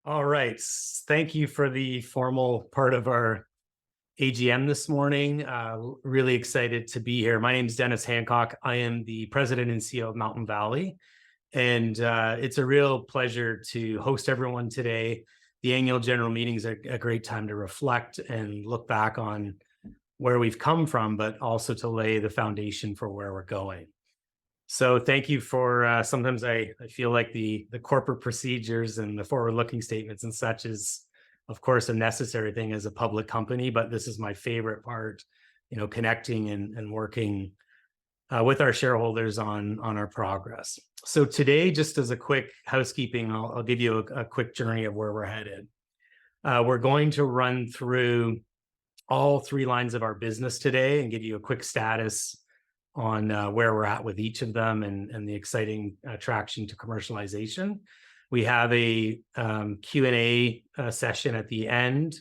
All right. Thank you for the formal part of our AGM this morning. Really excited to be here. My name is Dennis Hancock. I am the president and CEO of Mountain Valley. And it's a real pleasure to host everyone today. The annual general meeting is a great time to reflect and look back on where we've come from, but also to lay the foundation for where we're going. So thank you for, sometimes I feel like the corporate procedures and the forward-looking statements and such is, of course, a necessary thing as a public company, but this is my favorite part, connecting and working with our shareholders on our progress. So today, just as a quick housekeeping, I'll give you a quick journey of where we're headed. We're going to run through all three lines of our business today and give you a quick status on where we're at with each of them and the exciting traction to commercialization. We have a Q&A session at the end.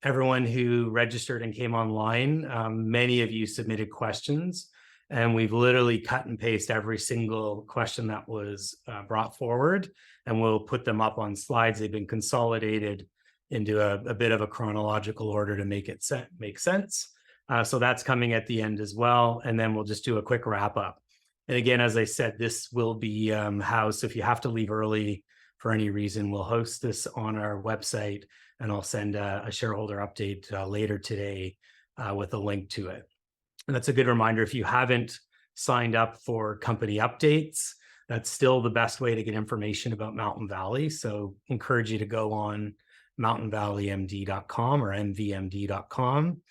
Everyone who registered and came online, many of you submitted questions, and we've literally cut and paste every single question that was brought forward, and we'll put them up on slides. They've been consolidated into a bit of a chronological order to make it make sense. So that's coming at the end as well. And then we'll just do a quick wrap up. And again, as I said, this will be housed. So if you have to leave early for any reason, we'll host this on our website, and I'll send a shareholder update later today with a link to it. And that's a good reminder. If you haven't signed up for company updates, that's still the best way to get information about Mountain Valley. So encourage you to go on mountainvalleymd.com or mvmd.com.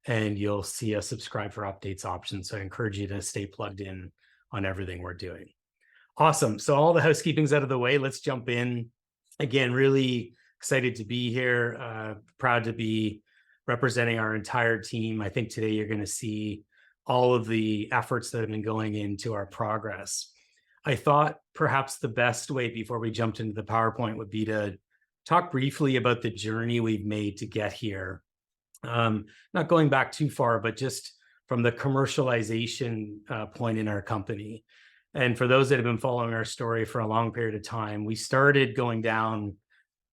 and you'll see a subscribe for updates option. So I encourage you to stay plugged in on everything we're doing. Awesome. So all the housekeeping's out of the way. Let's jump in. Again, really excited to be here. Proud to be representing our entire team. I think today you're going to see all of the efforts that have been going into our progress. I thought perhaps the best way before we jumped into the PowerPoint would be to talk briefly about the journey we've made to get here. Not going back too far, but just from the commercialization point in our company. And for those that have been following our story for a long period of time, we started going down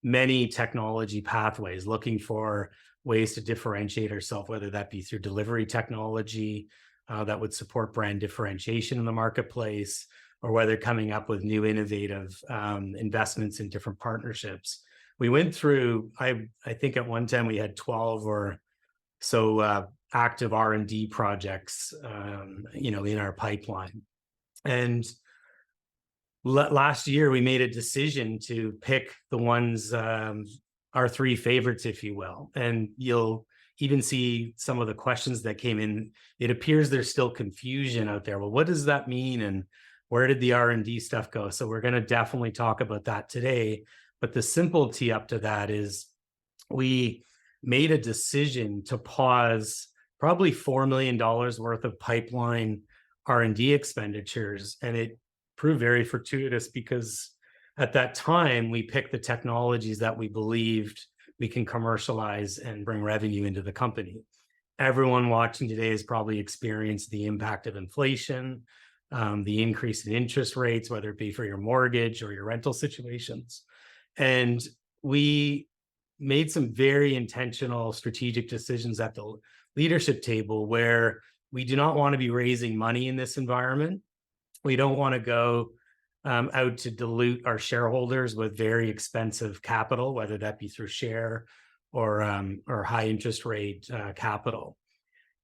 many technology pathways, looking for ways to differentiate ourselves, whether that be through delivery technology that would support brand differentiation in the marketplace, or whether coming up with new innovative investments in different partnerships. We went through, I think at one time we had 12 or so active R&D projects, in our pipeline. And last year we made a decision to pick the ones, our three favorites, if you will. And you'll even see some of the questions that came in. It appears there's still confusion out there. Well, what does that mean? And where did the R&D stuff go? So we're going to definitely talk about that today. But the simple tee up to that is we made a decision to pause probably $4 million worth of pipeline R&D expenditures. And it proved very fortuitous because at that time, we picked the technologies that we believed we can commercialize and bring revenue into the company. Everyone watching today has probably experienced the impact of inflation, the increase in interest rates, whether it be for your mortgage or your rental situations. And we made some very intentional strategic decisions at the leadership table where we do not want to be raising money in this environment. We don't want to go out to dilute our shareholders with very expensive capital, whether that be through share or high interest rate capital.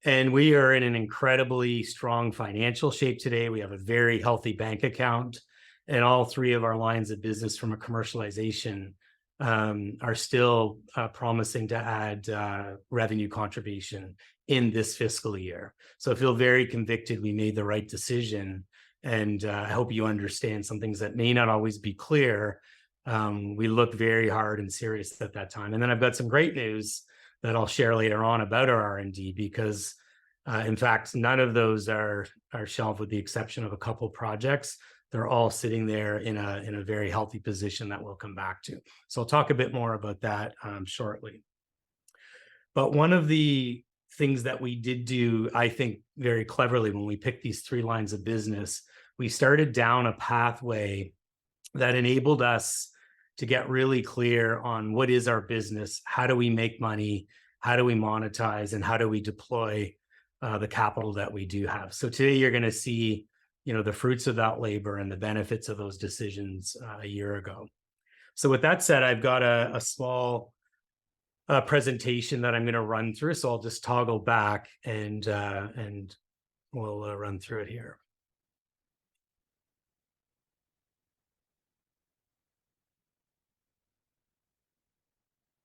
And we are in an incredibly strong financial shape today. We have a very healthy bank account, and all three of our lines of business from a commercialization are still promising to add revenue contribution in this fiscal year. So I feel very convicted we made the right decision. And I hope you understand some things that may not always be clear. We looked very hard and serious at that time. And then I've got some great news that I'll share later on about our R&D, because in fact, none of those are shelved with the exception of a couple projects. They're all sitting there in a very healthy position that we'll come back to. So I'll talk a bit more about that shortly. But one of the things that we did do, I think, very cleverly when we picked these three lines of business, we started down a pathway that enabled us to get really clear on what is our business, how do we make money, how do we monetize, and how do we deploy the capital that we do have. So today you're going to see, the fruits of that labor and the benefits of those decisions a year ago. So with that said, I've got a small presentation that I'm going to run through. So I'll just toggle back and we'll run through it here.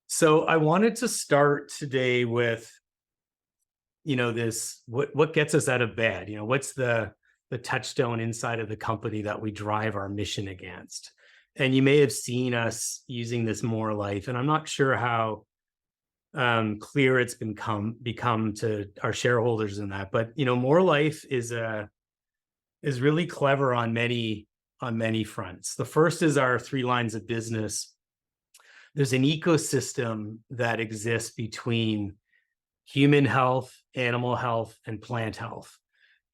So I wanted to start today with, this, what gets us out of bed? What's the touchstone inside of the company that we drive our mission against? And you may have seen us using this More Life, and I'm not sure how clear it's become to our shareholders in that, but More Life is really clever on many fronts. The first is our 3 lines of business. There's an ecosystem that exists between human health, animal health, and plant health.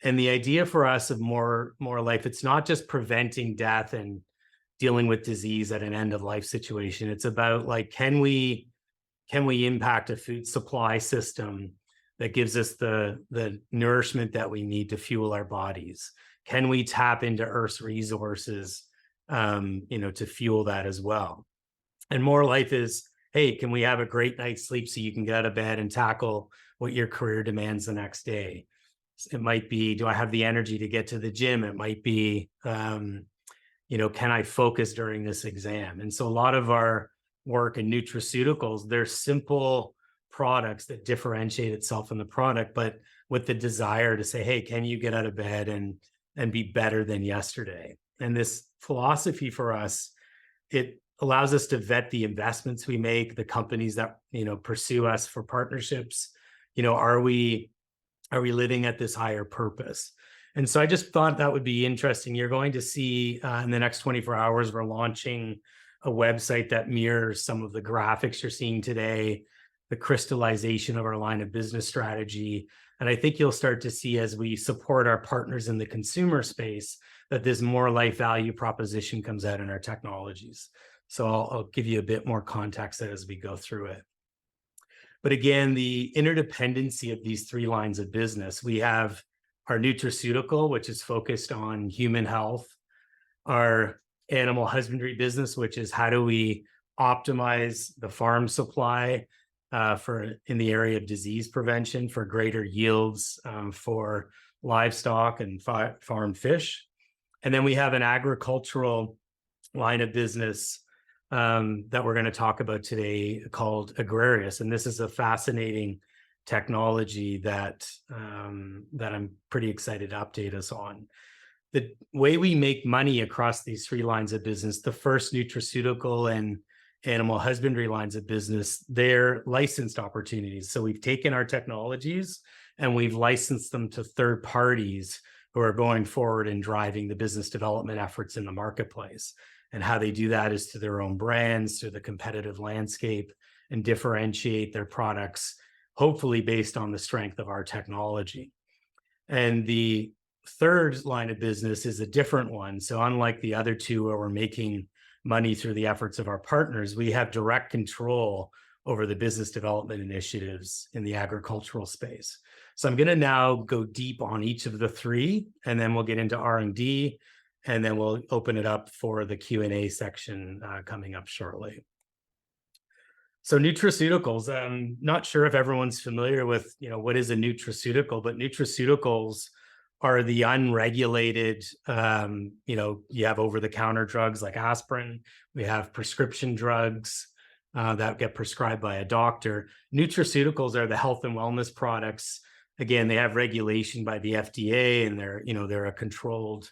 And the idea for us of More Life, it's not just preventing death and dealing with disease at an end of life situation. It's about can we impact a food supply system that gives us the nourishment that we need to fuel our bodies? Can we tap into Earth's resources, to fuel that as well? And More Life is, hey, can we have a great night's sleep so you can get out of bed and tackle what your career demands the next day? It might be, do I have the energy to get to the gym? It might be, can I focus during this exam? And so a lot of our work in nutraceuticals, they're simple products that differentiate itself in the product, but with the desire to say, hey, can you get out of bed and be better than yesterday? And this philosophy for us, it allows us to vet the investments we make, the companies that pursue us for partnerships. Are we living at this higher purpose? And so I just thought that would be interesting. You're going to see in the next 24 hours, we're launching a website that mirrors some of the graphics you're seeing today, the crystallization of our line of business strategy. And I think you'll start to see, as we support our partners in the consumer space, that this More Life value proposition comes out in our technologies. So I'll give you a bit more context as we go through it. But again, the interdependency of these 3 lines of business, we have our nutraceutical, which is focused on human health, our animal husbandry business, which is how do we optimize the farm supply in the area of disease prevention for greater yields for livestock and farm fish. And then we have an agricultural line of business that we're going to talk about today called Agrarius. And this is a fascinating technology that I'm pretty excited to update us on. The way we make money across these 3 lines of business, the first, nutraceutical and animal husbandry lines of business, they're licensed opportunities. So we've taken our technologies and we've licensed them to third parties who are going forward and driving the business development efforts in the marketplace. And how they do that is through their own brands, through the competitive landscape, and differentiate their products, hopefully based on the strength of our technology. And the third line of business is a different one. So unlike the other 2 where we're making money through the efforts of our partners, we have direct control over the business development initiatives in the agricultural space. So I'm going to now go deep on each of the 3, and then we'll get into R&D, and then we'll open it up for the Q&A section coming up shortly. So nutraceuticals, I'm not sure if everyone's familiar with, what is a nutraceutical, but nutraceuticals are the unregulated, you have over-the-counter drugs like aspirin. We have prescription drugs that get prescribed by a doctor. Nutraceuticals are the health and wellness products. Again, they have regulation by the FDA, and they're a controlled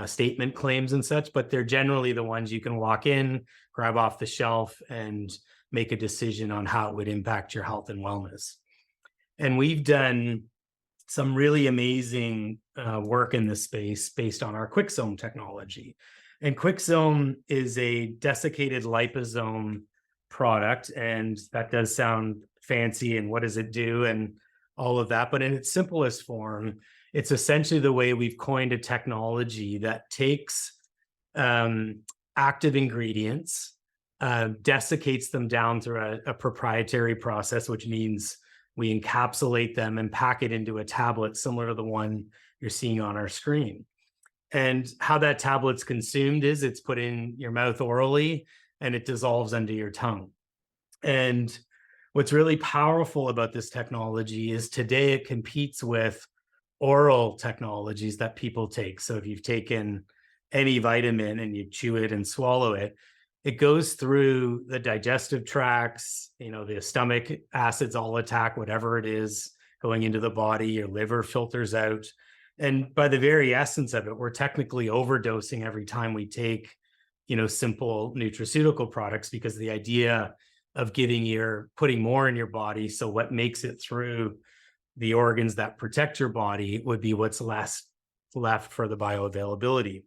statement claims and such, but they're generally the ones you can walk in, grab off the shelf, and make a decision on how it would impact your health and wellness. And we've done some really amazing work in this space based on our Quicksome technology. And Quicksome is a desiccated liposome product, and that does sound fancy, and what does it do and all of that, but in its simplest form, it's essentially the way we've coined a technology that takes active ingredients desiccates them down through a proprietary process, which means we encapsulate them and pack it into a tablet similar to the one you're seeing on our screen. And how that tablet's consumed is it's put in your mouth orally and it dissolves under your tongue. And what's really powerful about this technology is today it competes with oral technologies that people take. So if you've taken any vitamin and you chew it and swallow it, it goes through the digestive tracts, the stomach acids all attack whatever it is going into the body, your liver filters out. And by the very essence of it, we're technically overdosing every time we take, simple nutraceutical products, because the idea of putting more in your body, so what makes it through the organs that protect your body would be what's left for the bioavailability.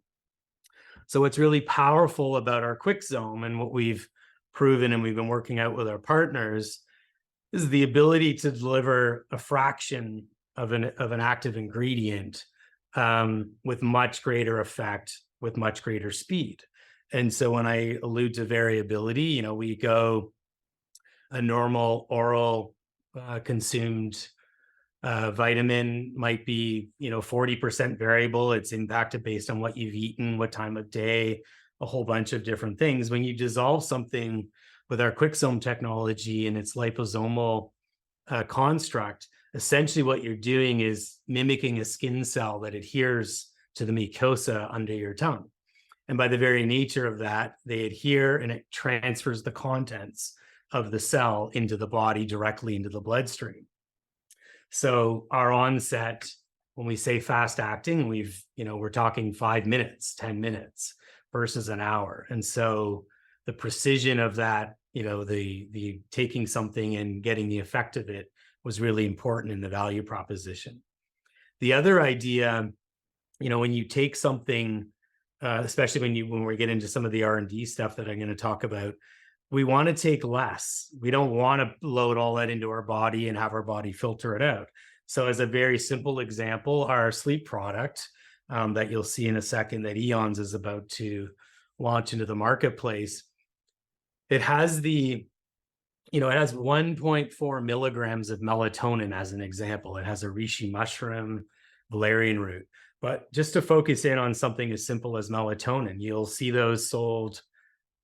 So what's really powerful about our QuickZome and what we've proven and we've been working out with our partners is the ability to deliver a fraction of an active ingredient with much greater effect, with much greater speed. And so when I allude to variability, we go a normal oral consumed vitamin might be 40% variable. It's impacted based on what you've eaten, what time of day, a whole bunch of different things. When you dissolve something with our QuickZome technology and its liposomal construct, essentially what you're doing is mimicking a skin cell that adheres to the mucosa under your tongue. And by the very nature of that, they adhere and it transfers the contents of the cell into the body directly into the bloodstream. So our onset, when we say fast acting, we're talking 5 minutes, 10 minutes versus an hour. And so the precision of that, the taking something and getting the effect of it was really important in the value proposition. The other idea, when you take something, especially when we get into some of the R&D stuff that I'm going to talk about, we want to take less. We don't want to load all that into our body and have our body filter it out. So as a very simple example, our sleep product that you'll see in a second that Eons is about to launch into the marketplace, it has it has 1.4 milligrams of melatonin as an example. It has a reishi mushroom, valerian root. But just to focus in on something as simple as melatonin, you'll see those sold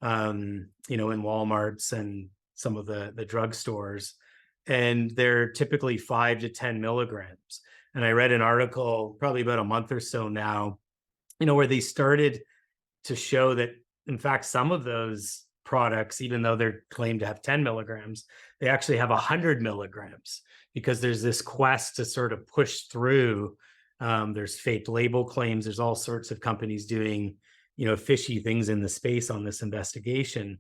in Walmarts and some of the drugstores, and they're typically 5 to 10 milligrams. And I read an article probably about a month or so now, where they started to show that, in fact, some of those products, even though they're claimed to have 10 milligrams, they actually have 100 milligrams, because there's this quest to sort of push through. There's fake label claims. There's all sorts of companies doing fishy things in the space on this investigation.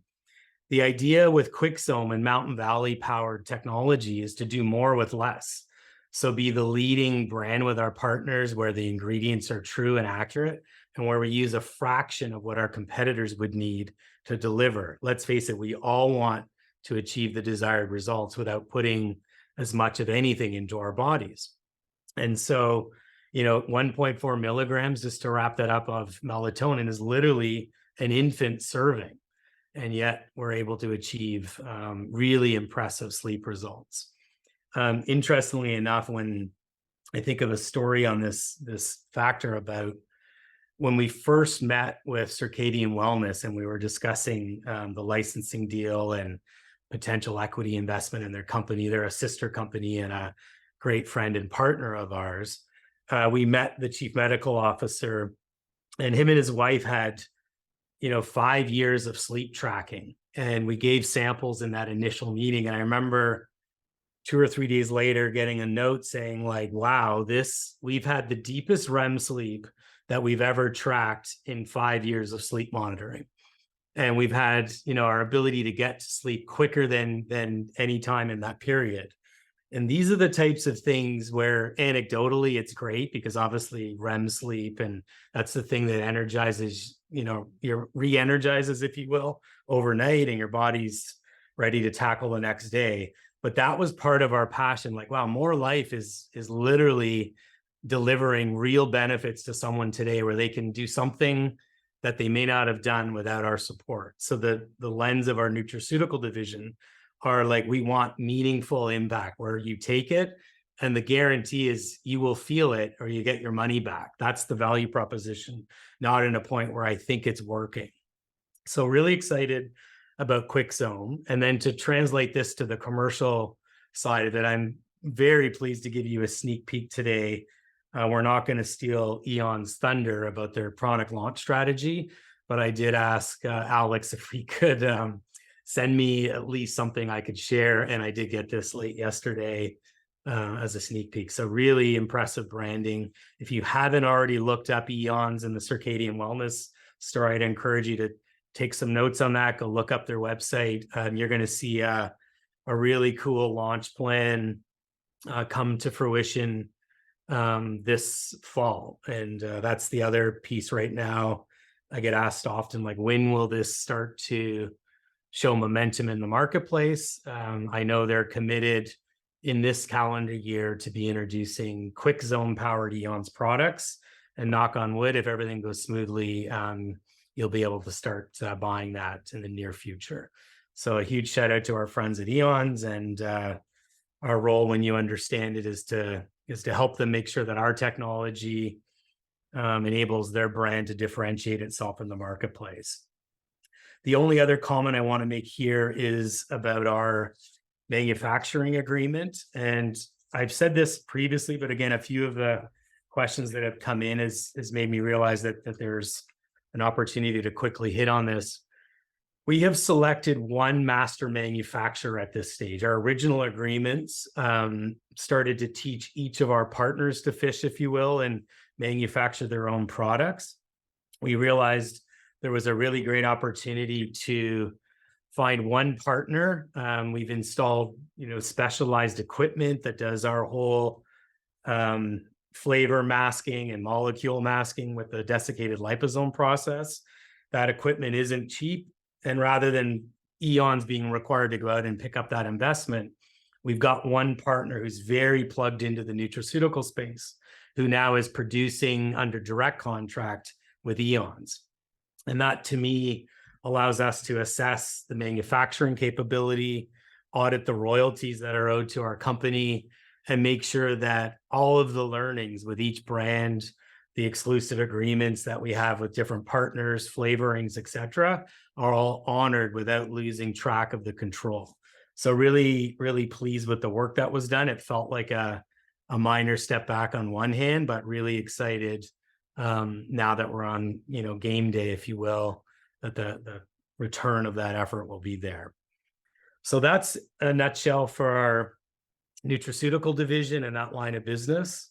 The idea with QuickZome and Mountain Valley powered technology is to do more with less. So be the leading brand with our partners where the ingredients are true and accurate, and where we use a fraction of what our competitors would need to deliver. Let's face it, we all want to achieve the desired results without putting as much of anything into our bodies. And so 1.4 milligrams, just to wrap that up, of melatonin is literally an infant serving. And yet we're able to achieve really impressive sleep results. Interestingly enough, when I think of a story on this factor about when we first met with Circadian Wellness and we were discussing the licensing deal and potential equity investment in their company, they're a sister company and a great friend and partner of ours. We met the chief medical officer, and him and his wife had, 5 years of sleep tracking. And we gave samples in that initial meeting. And I remember 2 or 3 days later getting a note saying wow, we've had the deepest REM sleep that we've ever tracked in 5 years of sleep monitoring. And we've had, our ability to get to sleep quicker than any time in that period. And these are the types of things where anecdotally it's great, because obviously REM sleep, and that's the thing that energizes, re-energizes, if you will, overnight, and your body's ready to tackle the next day. But that was part of our passion. Wow, More Life is literally delivering real benefits to someone today where they can do something that they may not have done without our support. So the lens of our nutraceutical division are like, we want meaningful impact where you take it and the guarantee is you will feel it or you get your money back. That's the value proposition, not in a point where I think it's working. So really excited about QuickZone. And then to translate this to the commercial side of it, I'm very pleased to give you a sneak peek today. We're not going to steal Eon's thunder about their product launch strategy, but I did ask Alex if he could send me at least something I could share. And I did get this late yesterday as a sneak peek. So really impressive branding. If you haven't already looked up Eon's and the circadian wellness story, I'd encourage you to take some notes on that, go look up their website. You're going to see a really cool launch plan come to fruition this fall. And that's the other piece right now. I get asked often, like, when will this start to show momentum in the marketplace? I know they're committed in this calendar year to be introducing QuickZone powered Eon's products, and knock on wood, if everything goes smoothly, you'll be able to start buying that in the near future. So a huge shout out to our friends at Eon's, and our role, when you understand it, is to help them make sure that our technology enables their brand to differentiate itself in the marketplace. The only other comment I want to make here is about our manufacturing agreement. And I've said this previously, but again, a few of the questions that have come in has made me realize that there's an opportunity to quickly hit on this. We have selected one master manufacturer at this stage. Our original agreements started to teach each of our partners to fish, if you will, and manufacture their own products. We realized there was a really great opportunity to find one partner. We've installed, specialized equipment that does our whole flavor masking and molecule masking with the desiccated liposome process. That equipment isn't cheap. And rather than Eon's being required to go out and pick up that investment, we've got one partner who's very plugged into the nutraceutical space, who now is producing under direct contract with Eon's. And that, to me, allows us to assess the manufacturing capability, audit the royalties that are owed to our company, and make sure that all of the learnings with each brand, the exclusive agreements that we have with different partners, flavorings, et cetera, are all honored without losing track of the control. So really, really pleased with the work that was done. It felt like a minor step back on one hand, but really excited now that we're on, game day, if you will, that the return of that effort will be there. So that's a nutshell for our nutraceutical division and that line of business.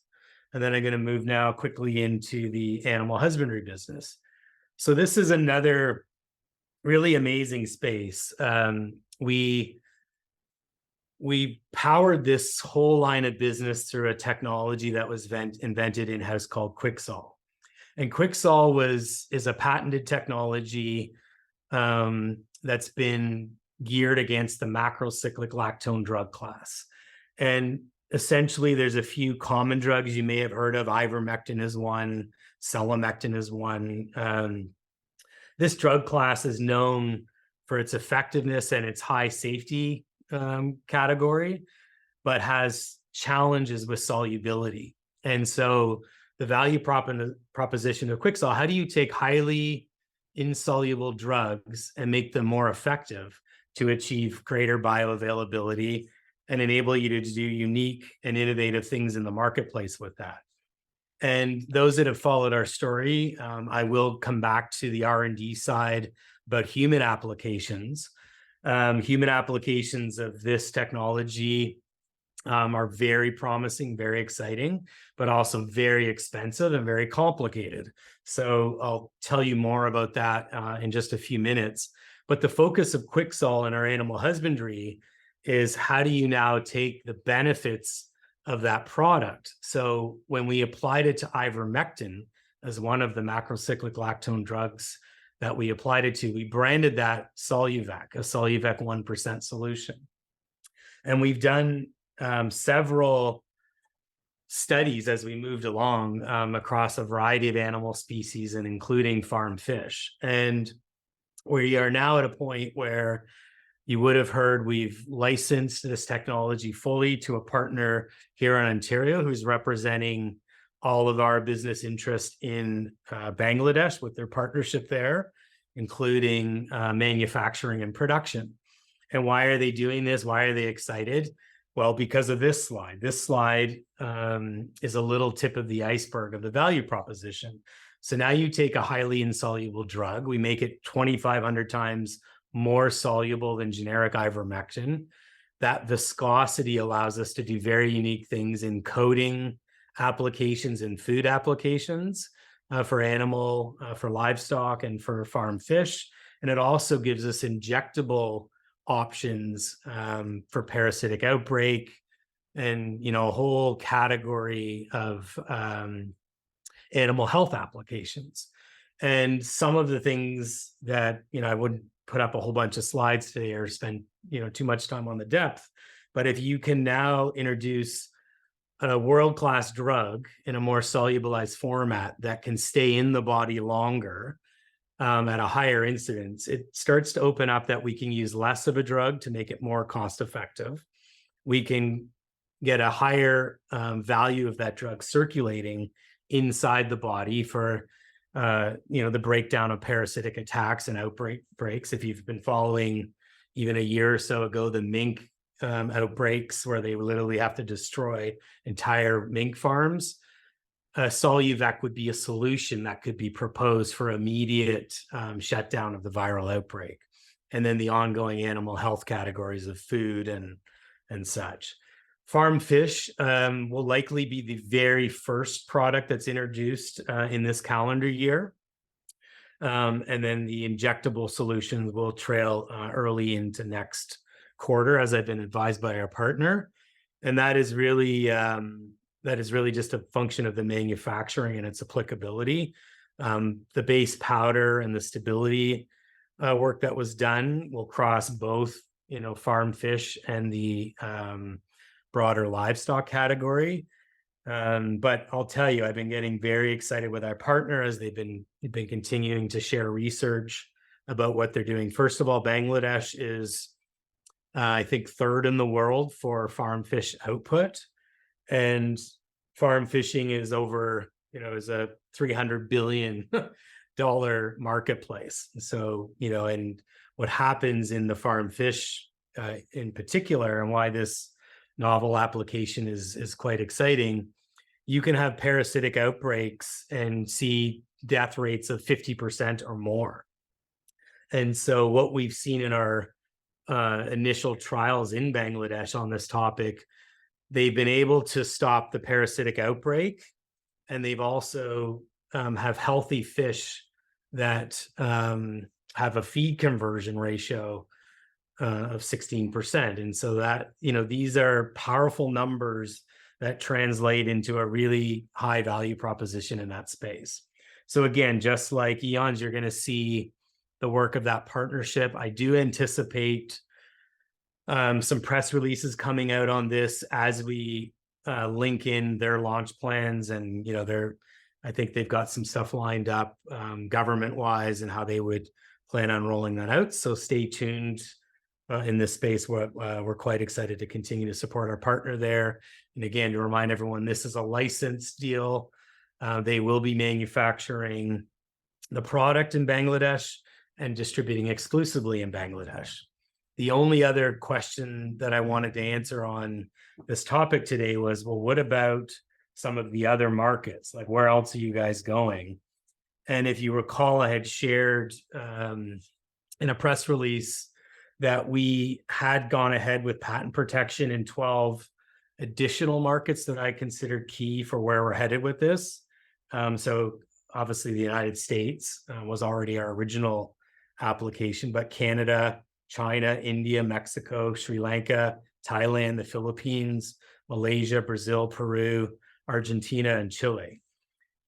And then I'm going to move now quickly into the animal husbandry business. So this is another really amazing space. We powered this whole line of business through a technology that was invented in-house called QuickSol. And QuickSol is a patented technology that's been geared against the macrocyclic lactone drug class. And essentially, there's a few common drugs you may have heard of. Ivermectin is one, selamectin is one. This drug class is known for its effectiveness and its high safety category, but has challenges with solubility. And so the value proposition of QuickSol, how do you take highly insoluble drugs and make them more effective to achieve greater bioavailability and enable you to do unique and innovative things in the marketplace with that? And those that have followed our story, I will come back to the R&D side about human applications. Human applications of this technology are very promising, very exciting, but also very expensive and very complicated. So I'll tell you more about that in just a few minutes. But the focus of QuickSol in our animal husbandry is, how do you now take the benefits of that product? So when we applied it to ivermectin as one of the macrocyclic lactone drugs that we applied it to, we branded that Soluvac, a Soluvac 1% solution. And we've done several studies as we moved along across a variety of animal species and including farm fish. And we are now at a point where you would have heard we've licensed this technology fully to a partner here in Ontario who's representing all of our business interest in Bangladesh with their partnership there, including manufacturing and production. And why are they doing this? Why are they excited? Well, because of this slide. This slide is a little tip of the iceberg of the value proposition. So now you take a highly insoluble drug, we make it 2,500 times more soluble than generic ivermectin. That viscosity allows us to do very unique things in coating applications and food applications for animal, for livestock, and for farm fish. And it also gives us injectable options for parasitic outbreak and, you know, a whole category of animal health applications. And some of the things that, you know, I wouldn't put up a whole bunch of slides today or spend, you know, too much time on the depth, but if you can now introduce a world-class drug in a more solubilized format that can stay in the body longer at a higher incidence, it starts to open up that we can use less of a drug to make it more cost-effective. We can get a higher value of that drug circulating inside the body for you know, the breakdown of parasitic attacks and outbreaks. If you've been following even a year or so ago, the mink outbreaks where they literally have to destroy entire mink farms, Solu-Vec would be a solution that could be proposed for immediate shutdown of the viral outbreak. And then the ongoing animal health categories of food and such. Farm fish will likely be the very first product that's introduced in this calendar year. And then the injectable solutions will trail early into next quarter, as I've been advised by our partner. And that is really just a function of the manufacturing and its applicability. The base powder and the stability work that was done will cross both, you know, farm fish and the broader livestock category. But I'll tell you, I've been getting very excited with our partner as they've been continuing to share research about what they're doing. First of all, Bangladesh is, I think, third in the world for farm fish output. And farm fishing is over, you know, is a $300 billion marketplace. So, you know, and what happens in the farm fish in particular, and why this novel application is quite exciting, you can have parasitic outbreaks and see death rates of 50% or more. And so what we've seen in our initial trials in Bangladesh on this topic, they've been able to stop the parasitic outbreak, and they've also have healthy fish that have a feed conversion ratio of 16%. And so that, you know, these are powerful numbers that translate into a really high value proposition in that space. So again, just like Eons, you're going to see the work of that partnership. I do anticipate some press releases coming out on this as we link in their launch plans, and, you know, I think they've got some stuff lined up government wise and how they would plan on rolling that out. So stay tuned in this space. We're quite excited to continue to support our partner there. And again, to remind everyone, this is a licensed deal. They will be manufacturing the product in Bangladesh and distributing exclusively in Bangladesh. The only other question that I wanted to answer on this topic today was, well, what about some of the other markets? Like, where else are you guys going? And if you recall, I had shared in a press release that we had gone ahead with patent protection in 12 additional markets that I considered key for where we're headed with this. So obviously the United States was already our original application, but Canada, China, India, Mexico, Sri Lanka, Thailand, the Philippines, Malaysia, Brazil, Peru, Argentina, and Chile.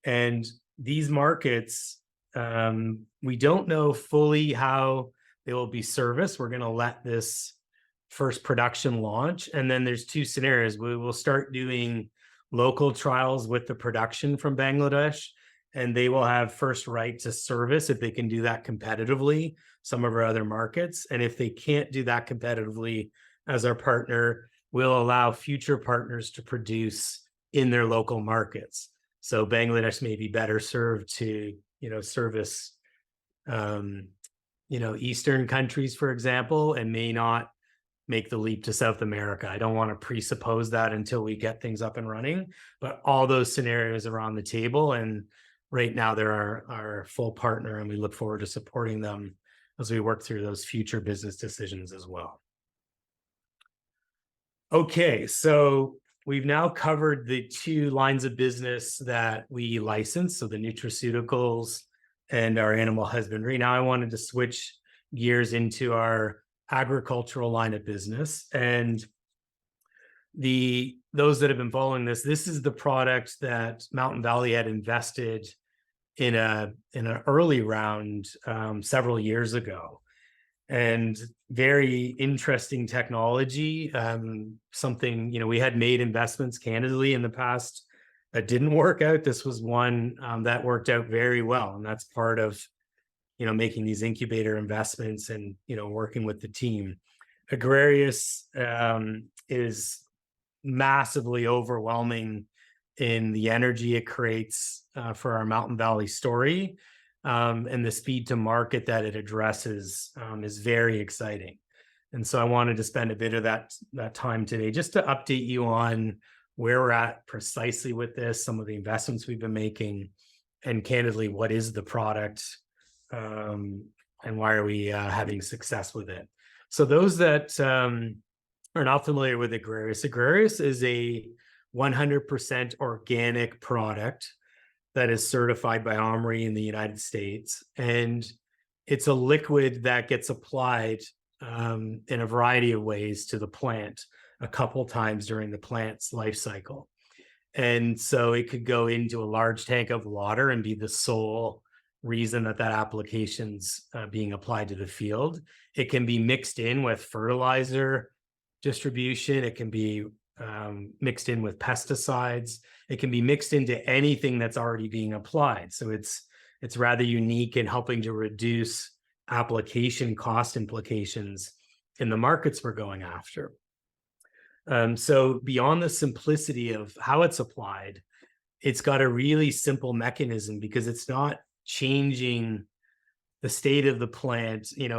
And these markets, we don't know fully how they will be serviced. We're going to let this first production launch. And then there's two scenarios. We will start doing local trials with the production from Bangladesh, and they will have first right to service if they can do that competitively, some of our other markets. And if they can't do that competitively as our partner, we'll allow future partners to produce in their local markets. So Bangladesh may be better served to, service, Eastern countries, for example, and may not make the leap to South America. I don't want to presuppose that until we get things up and running, but all those scenarios are on the table. And right now they're our full partner, and we look forward to supporting them as we work through those future business decisions as well. Okay, so we've now covered the two lines of business that we license, so the nutraceuticals and our animal husbandry. Now I wanted to switch gears into our agricultural line of business. And those that have been following this is the product that Mountain Valley had invested in an early round several years ago. And very interesting technology, something, we had made investments candidly in the past that didn't work out. This was one that worked out very well. And that's part of, making these incubator investments and, working with the team. Agrarius is massively overwhelming in the energy it creates for our Mountain Valley story. And the speed to market that it addresses is very exciting. And so I wanted to spend a bit of that time today just to update you on where we're at precisely with this, some of the investments we've been making, and candidly, what is the product and why are we having success with it. So those that are not familiar with Agrarius is a 100% organic product that is certified by OMRI in the United States. And it's a liquid that gets applied in a variety of ways to the plant a couple times during the plant's life cycle. And so it could go into a large tank of water and be the sole reason that application's being applied to the field. It can be mixed in with fertilizer distribution. It can be mixed in with pesticides. It can be mixed into anything that's already being applied. So it's rather unique in helping to reduce application cost implications in the markets we're going after. So beyond the simplicity of how it's applied, it's got a really simple mechanism because it's not changing the state of the plant, in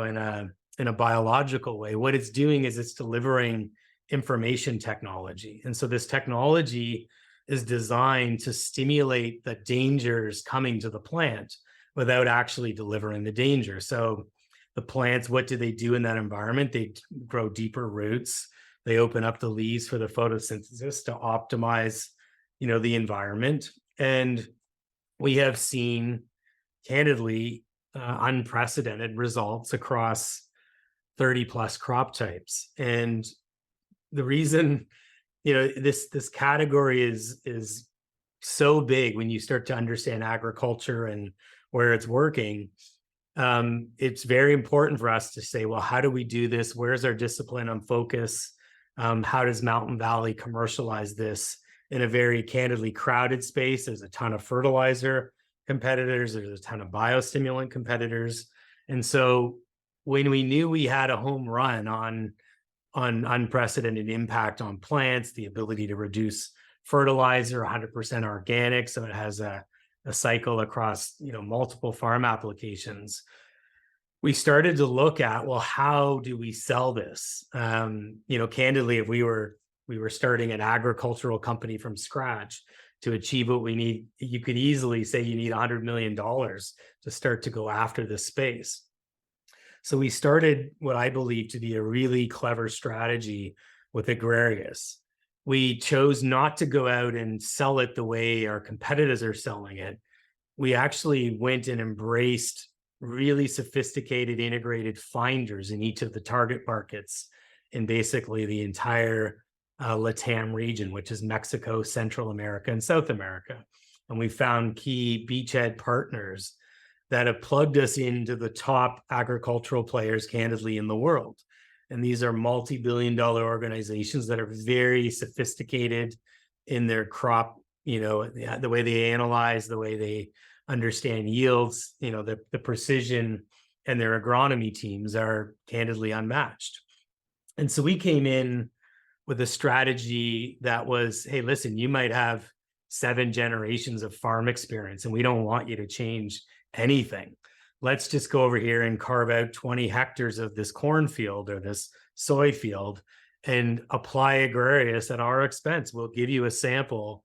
a biological way. What it's doing is it's delivering information technology. And so this technology is designed to stimulate the dangers coming to the plant without actually delivering the danger. So the plants, what do they do in that environment? They grow deeper roots. They open up the leaves for the photosynthesis to optimize, the environment. And we have seen, candidly, unprecedented results across 30 plus crop types. And the reason, this category is so big when you start to understand agriculture and where it's working. It's very important for us to say, well, how do we do this? Where's our discipline on focus? How does Mountain Valley commercialize this in a very candidly crowded space? There's a ton of fertilizer competitors. There's a ton of biostimulant competitors. And so when we knew we had a home run on unprecedented impact on plants, the ability to reduce fertilizer, 100% organic, so it has a cycle across multiple farm applications, we started to look at, well, how do we sell this? Candidly, if we were starting an agricultural company from scratch to achieve what we need, you could easily say you need $100 million to start to go after this space. So we started what I believe to be a really clever strategy with Agrarius. We chose not to go out and sell it the way our competitors are selling it. We actually went and embraced really sophisticated integrated finders in each of the target markets in basically the entire LATAM region, which is Mexico, Central America, and South America. And we found key beachhead partners that have plugged us into the top agricultural players, candidly, in the world. And these are multi-billion-dollar organizations that are very sophisticated in their crop, the way they analyze, the way they understand yields, the precision, and their agronomy teams are candidly unmatched. And so we came in with a strategy that was, hey, listen, you might have 7 generations of farm experience, and we don't want you to change anything. Let's just go over here and carve out 20 hectares of this cornfield or this soy field and apply Agrarius at our expense. We'll give you a sample,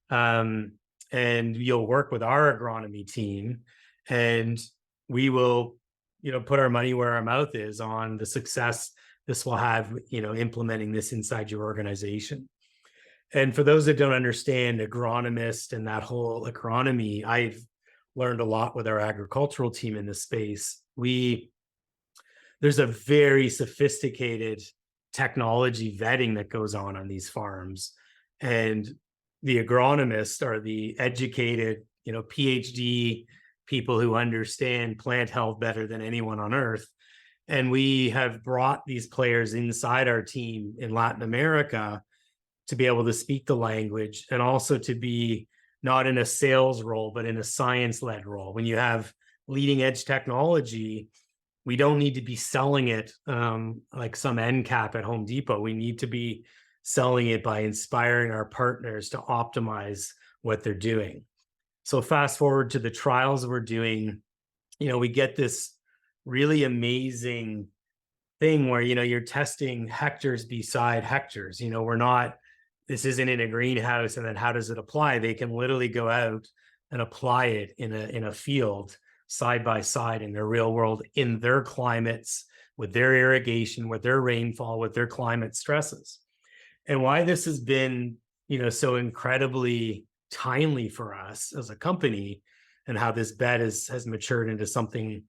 and you'll work with our agronomy team, and we will, put our money where our mouth is on the success this will have, implementing this inside your organization. And for those that don't understand agronomist and that whole agronomy, I've learned a lot with our agricultural team in this space. There's a very sophisticated technology vetting that goes on these farms. And the agronomists are the educated, PhD people who understand plant health better than anyone on earth. And we have brought these players inside our team in Latin America to be able to speak the language, and also to be not in a sales role, but in a science-led role. When you have leading edge technology, we don't need to be selling it like some end cap at Home Depot. We need to be selling it by inspiring our partners to optimize what they're doing. So fast forward to the trials we're doing, we get this really amazing thing where, you're testing hectares beside hectares. This isn't in a greenhouse and then how does it apply? They can literally go out and apply it in a field side by side in their real world, in their climates, with their irrigation, with their rainfall, with their climate stresses. And why this has been, so incredibly timely for us as a company, and how this bet has matured into something,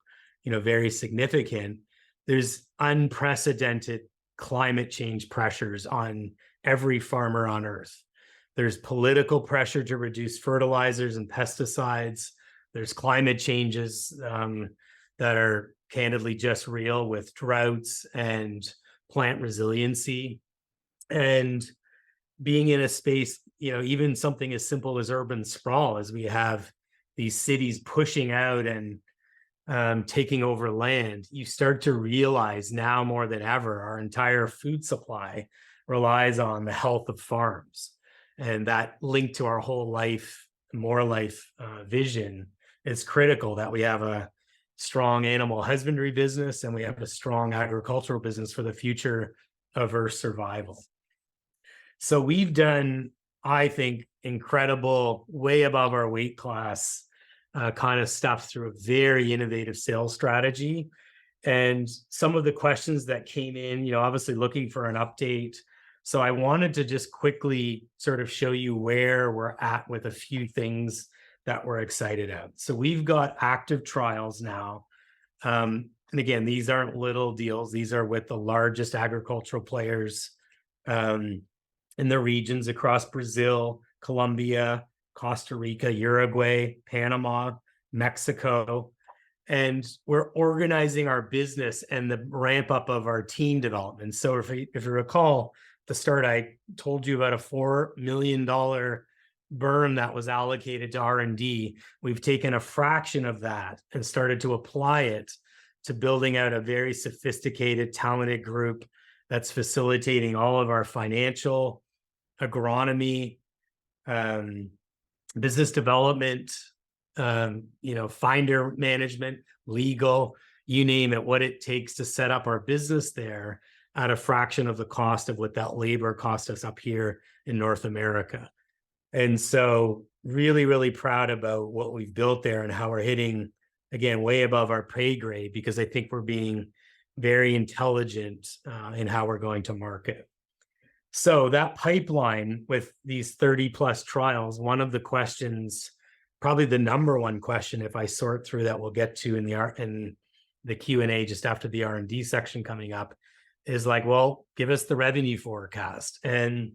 very significant. There's unprecedented climate change pressures on every farmer on earth. There's political pressure to reduce fertilizers and pesticides. There's climate changes that are candidly just real, with droughts and plant resiliency. And being in a space, even something as simple as urban sprawl, as we have these cities pushing out and taking over land, you start to realize now more than ever, our entire food supply relies on the health of farms. And that link to our whole life, more life vision is critical, that we have a strong animal husbandry business and we have a strong agricultural business for the future of Earth survival. So we've done, I think, incredible, way above our weight class kind of stuff through a very innovative sales strategy. And some of the questions that came in, obviously looking for an update. So I wanted to just quickly sort of show you where we're at with a few things that we're excited about. So we've got active trials now. And again, these aren't little deals. These are with the largest agricultural players in the regions across Brazil, Colombia, Costa Rica, Uruguay, Panama, Mexico. And we're organizing our business and the ramp up of our team development. So if you recall, at the start, I told you about a $4 million burn that was allocated to R&D. We've taken a fraction of that and started to apply it to building out a very sophisticated, talented group that's facilitating all of our financial, agronomy, business development, finder management, legal, you name it, what it takes to set up our business there at a fraction of the cost of what that labor cost us up here in North America. And so really, really proud about what we've built there and how we're hitting, again, way above our pay grade, because I think we're being very intelligent in how we're going to market. So that pipeline with these 30 plus trials, one of the questions, probably the number one question, if I sort through that, we'll get to in the Q&A just after the R&D section coming up, is like, well, give us the revenue forecast. And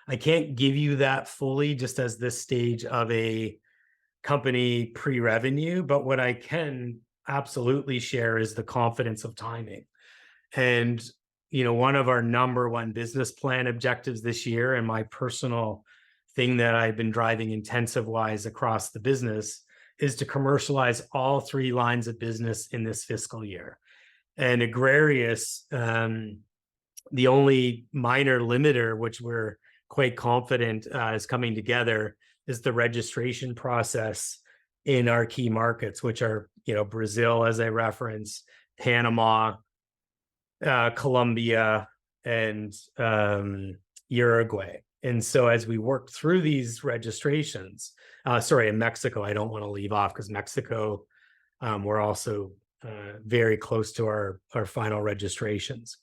I can't give you that fully just as this stage of a company pre-revenue, but what I can absolutely share is the confidence of timing. And one of our number one business plan objectives this year, and my personal thing that I've been driving intensive-wise across the business is to commercialize all 3 lines of business in this fiscal year. And Agrarious, the only minor limiter, which we're quite confident is coming together, is the registration process in our key markets, which are, Brazil, as I referenced, Panama, Colombia, and Uruguay. And so as we work through these registrations, in Mexico, I don't want to leave off, because Mexico, we're also very close to our final registrations.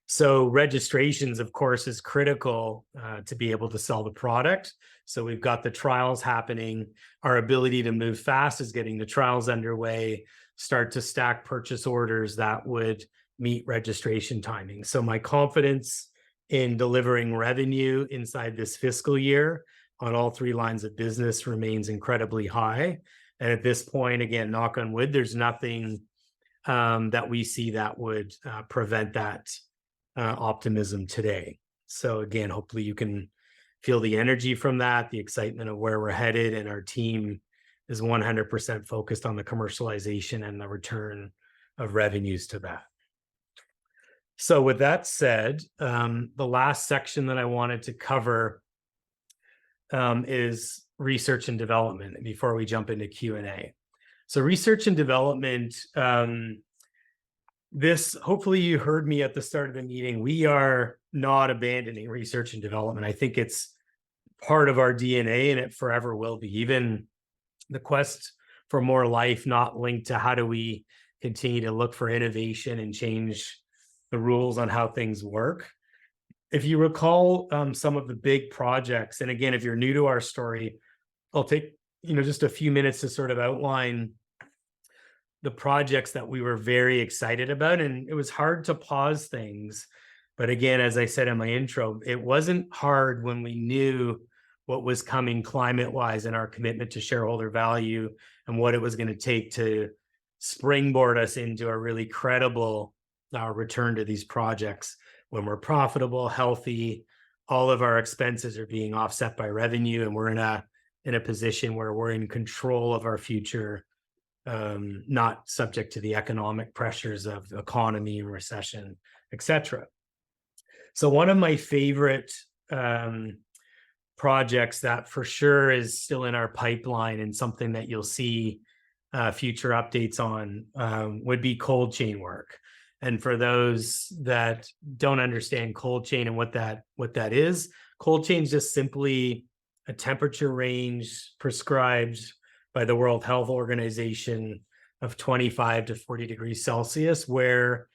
So registrations, of course, is critical to be able to sell the product. So we've got the trials happening. Our ability to move fast is getting the trials underway, start to stack purchase orders that would meet registration timing. So my confidence in delivering revenue inside this fiscal year on all 3 lines of business remains incredibly high. And at this point, again, knock on wood, there's nothing that we see that would prevent that optimism today. So again, hopefully you can feel the energy from that, the excitement of where we're headed, and our team is 100% focused on the commercialization and the return of revenues to that. So with that said, the last section that I wanted to cover is research and development before we jump into Q&A. So research and development, hopefully you heard me at the start of the meeting, we are not abandoning research and development. I think it's part of our DNA, and it forever will be. Even the quest for more life, not linked to how do we continue to look for innovation and change the rules on how things work. If you recall some of the big projects, and again, if you're new to our story, I'll take just a few minutes to sort of outline the projects that we were very excited about. And it was hard to pause things. But again, as I said in my intro, it wasn't hard when we knew what was coming climate-wise and our commitment to shareholder value and what it was going to take to springboard us into a really credible return to these projects when we're profitable, healthy, all of our expenses are being offset by revenue, and we're in a position where we're in control of our future, not subject to the economic pressures of the economy and recession, etc. So one of my favorite projects that for sure is still in our pipeline and something that you'll see future updates on would be cold chain work. And for those that don't understand cold chain and what that is, cold chain is just simply a temperature range prescribed by the World Health Organization of 25 to 40 degrees Celsius, where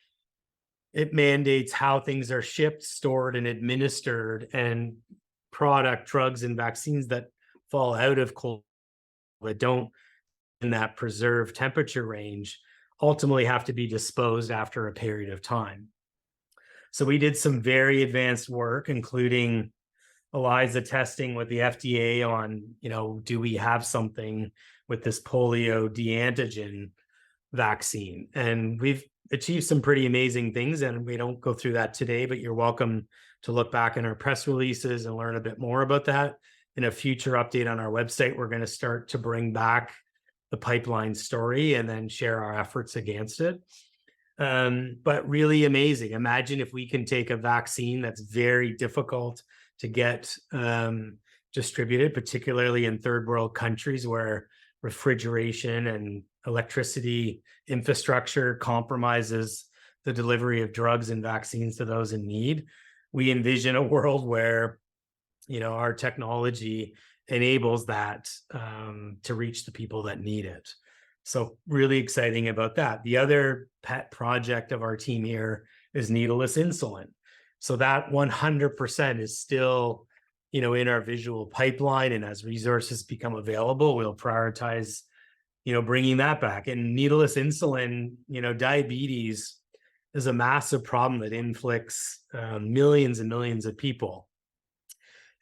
it mandates how things are shipped, stored, and administered, and drugs, and vaccines that fall out of cold that don't in that preserved temperature range ultimately have to be disposed after a period of time. So we did some very advanced work, including ELISA testing with the FDA on, do we have something with this polio de-antigen vaccine? And we've achieved some pretty amazing things, and we don't go through that today, but you're welcome to look back in our press releases and learn a bit more about that. In a future update on our website, we're going to start to bring back the pipeline story and then share our efforts against it. But really amazing. Imagine if we can take a vaccine that's very difficult to get distributed, particularly in third world countries where refrigeration and electricity infrastructure compromises the delivery of drugs and vaccines to those in need. We envision a world where, our technology enables that to reach the people that need it. So really exciting about that. The other pet project of our team here is needleless insulin. So that 100% is still, in our visual pipeline, and as resources become available, we'll prioritize, bringing that back. And needleless insulin, diabetes is a massive problem that inflicts millions and millions of people.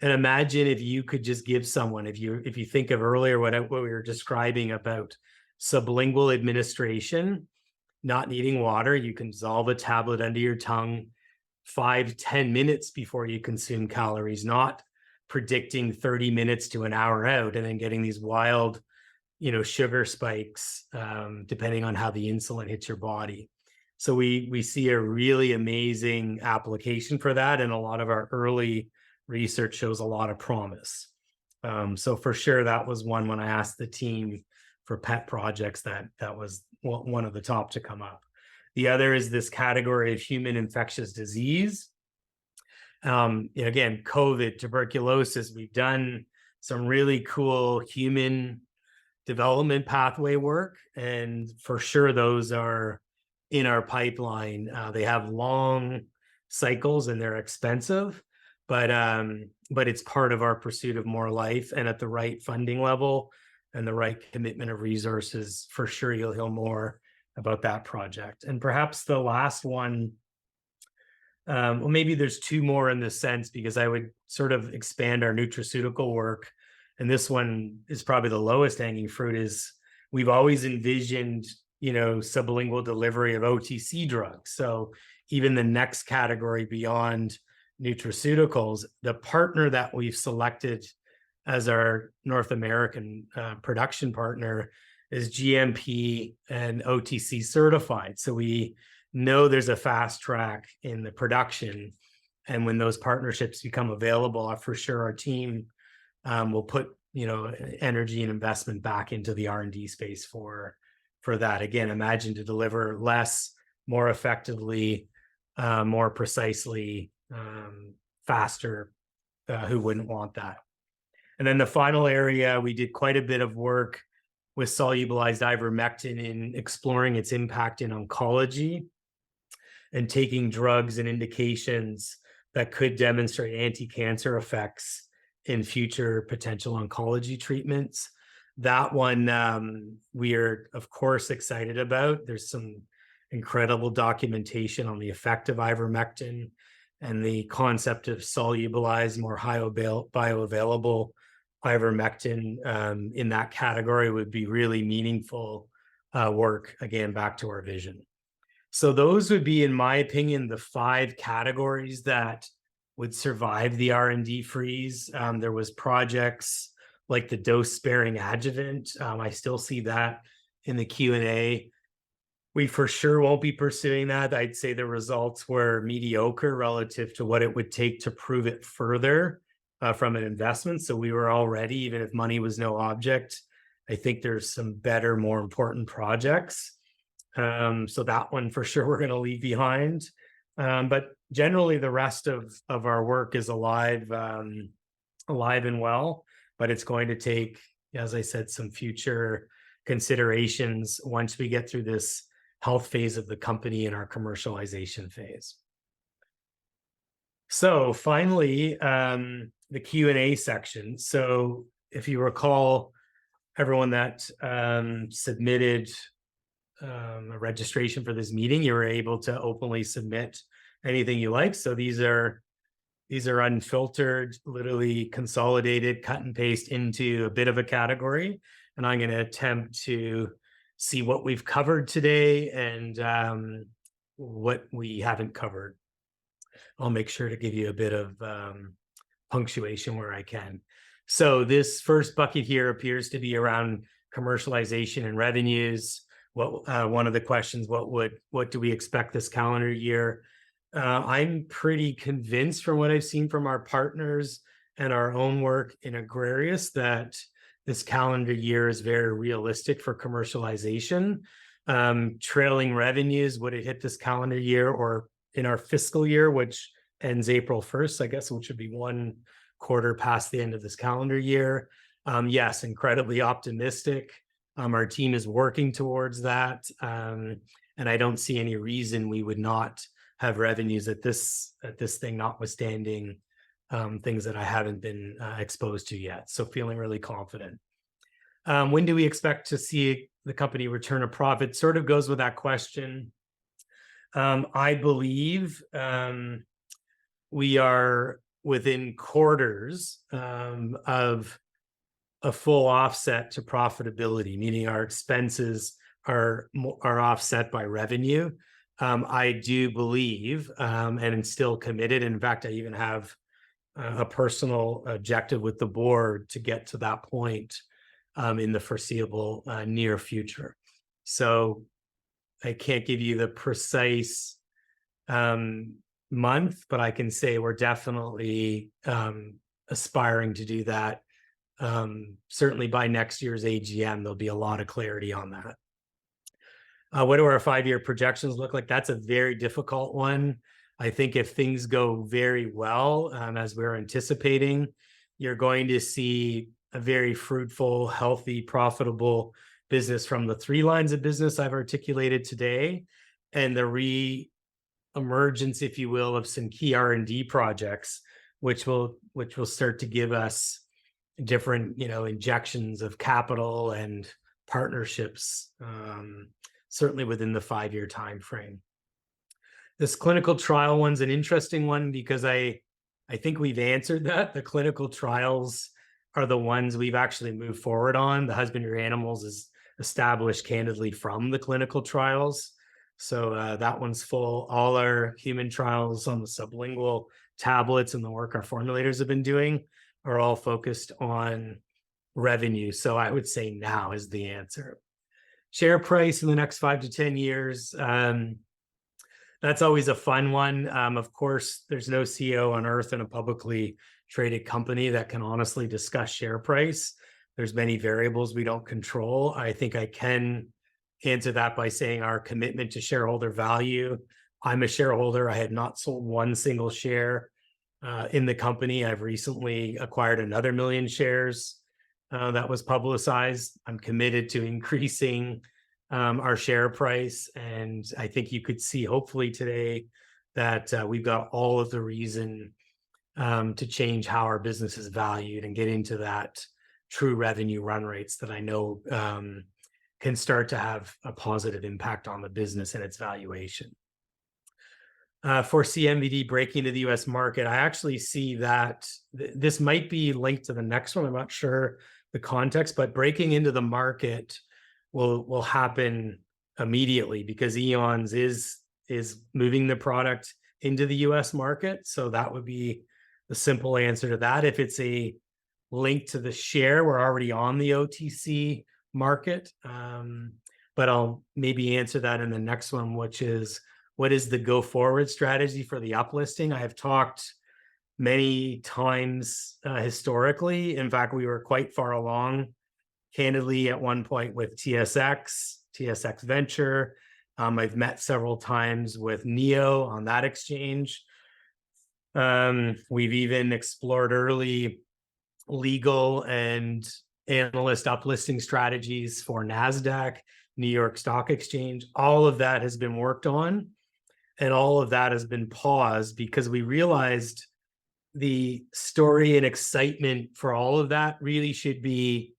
And imagine if you could just give someone, if you think of earlier what we were describing about sublingual administration, not needing water, you can dissolve a tablet under your tongue 5 to 10 minutes before you consume calories, not predicting 30 minutes to an hour out and then getting these wild, sugar spikes, depending on how the insulin hits your body. So we see a really amazing application for that. And a lot of our early research shows a lot of promise. So for sure, that was one when I asked the team for pet projects, that was one of the top to come up. The other is this category of human infectious disease. Again, COVID, tuberculosis, we've done some really cool human development pathway work. And for sure, those are in our pipeline. They have long cycles and they're expensive, but it's part of our pursuit of more life, and at the right funding level and the right commitment of resources, for sure, you'll hear more about that project. And perhaps the last one, well, maybe there's two more in this sense, because I would sort of expand our nutraceutical work. And this one is probably the lowest hanging fruit. Is we've always envisioned, sublingual delivery of OTC drugs. So even the next category beyond nutraceuticals, the partner that we've selected as our North American production partner is GMP and OTC certified. So we know there's a fast track in the production. And when those partnerships become available, for sure our team will put energy and investment back into the R&D space for that. Again, imagine to deliver less, more effectively, more precisely, faster. Who wouldn't want that? And then the final area, we did quite a bit of work with solubilized ivermectin in exploring its impact in oncology and taking drugs and indications that could demonstrate anti-cancer effects in future potential oncology treatments. That one we are, of course, excited about. There's some incredible documentation on the effect of ivermectin, and the concept of solubilized, more bioavailable ivermectin in that category would be really meaningful work, again, back to our vision. So those would be, in my opinion, the 5 categories that would survive the R&D freeze. There was projects like the dose-sparing adjuvant. I still see that in the Q&A. We for sure won't be pursuing that. I'd say the results were mediocre relative to what it would take to prove it further from an investment. So we were already, even if money was no object, I think there's some better, more important projects. So that one for sure we're going to leave behind. But generally, the rest of our work is alive and well. But it's going to take, as I said, some future considerations once we get through this health phase of the company and our commercialization phase. So finally, the Q&A section. So if you recall, everyone that submitted a registration for this meeting, you were able to openly submit anything you like. So these are unfiltered, literally consolidated, cut and paste into a bit of a category. And I'm going to attempt to see what we've covered today and what we haven't covered. I'll make sure to give you a bit of punctuation where I can. So this first bucket here appears to be around commercialization and revenues. One of the questions, what do we expect this calendar year? I'm pretty convinced from what I've seen from our partners and our own work in Agrarius that this calendar year is very realistic for commercialization. Trailing revenues, would it hit this calendar year or in our fiscal year, which ends April 1st, I guess, which would be 1 quarter past the end of this calendar year? Yes, incredibly optimistic. Our team is working towards that. And I don't see any reason we would not have revenues at this thing, notwithstanding things that I haven't been exposed to yet. So feeling really confident. When do we expect to see the company return a profit? Sort of goes with that question. I believe we are within quarters of a full offset to profitability, meaning our expenses are offset by revenue. I do believe, and I'm still committed. In fact, I even have a personal objective with the board to get to that point in the foreseeable near future. So I can't give you the precise month, but I can say we're definitely aspiring to do that. Certainly by next year's AGM, there'll be a lot of clarity on that. What do our 5-year projections look like? That's a very difficult one. I think if things go very well, as we're anticipating, you're going to see a very fruitful, healthy, profitable business from the 3 lines of business I've articulated today, and the re-emergence, if you will, of some key R&D projects, which will start to give us different, injections of capital and partnerships, certainly within the 5-year time frame. This clinical trial one's an interesting one because I think we've answered that. The clinical trials are the ones we've actually moved forward on. The husbandry animals is established candidly from the clinical trials. So that one's full. All our human trials on the sublingual tablets and the work our formulators have been doing are all focused on revenue. So I would say now is the answer. Share price in the next 5 to 10 years. That's always a fun one. Of course, there's no CEO on earth in a publicly traded company that can honestly discuss share price. There's many variables we don't control. I think I can answer that by saying our commitment to shareholder value. I'm a shareholder. I had not sold one single share in the company. I've recently acquired another 1 million shares that was publicized. I'm committed to increasing our share price. And I think you could see hopefully today that we've got all of the reason to change how our business is valued and get into that true revenue run rates that I know can start to have a positive impact on the business and its valuation. For MVMD breaking into the US market, I actually see that this might be linked to the next one. I'm not sure the context, but breaking into the market will happen immediately because Eons is moving the product into the US market. So that would be the simple answer to that. If it's a link to the share, we're already on the OTC market. But I'll maybe answer that in the next one, which is what is the go forward strategy for the uplisting? I have talked many times historically. In fact, we were quite far along candidly at one point with TSX Venture. I've met several times with Neo on that exchange. We've even explored early legal and analyst uplisting strategies for NASDAQ, New York Stock Exchange. All of that has been worked on, and all of that has been paused because we realized the story and excitement for all of that really should be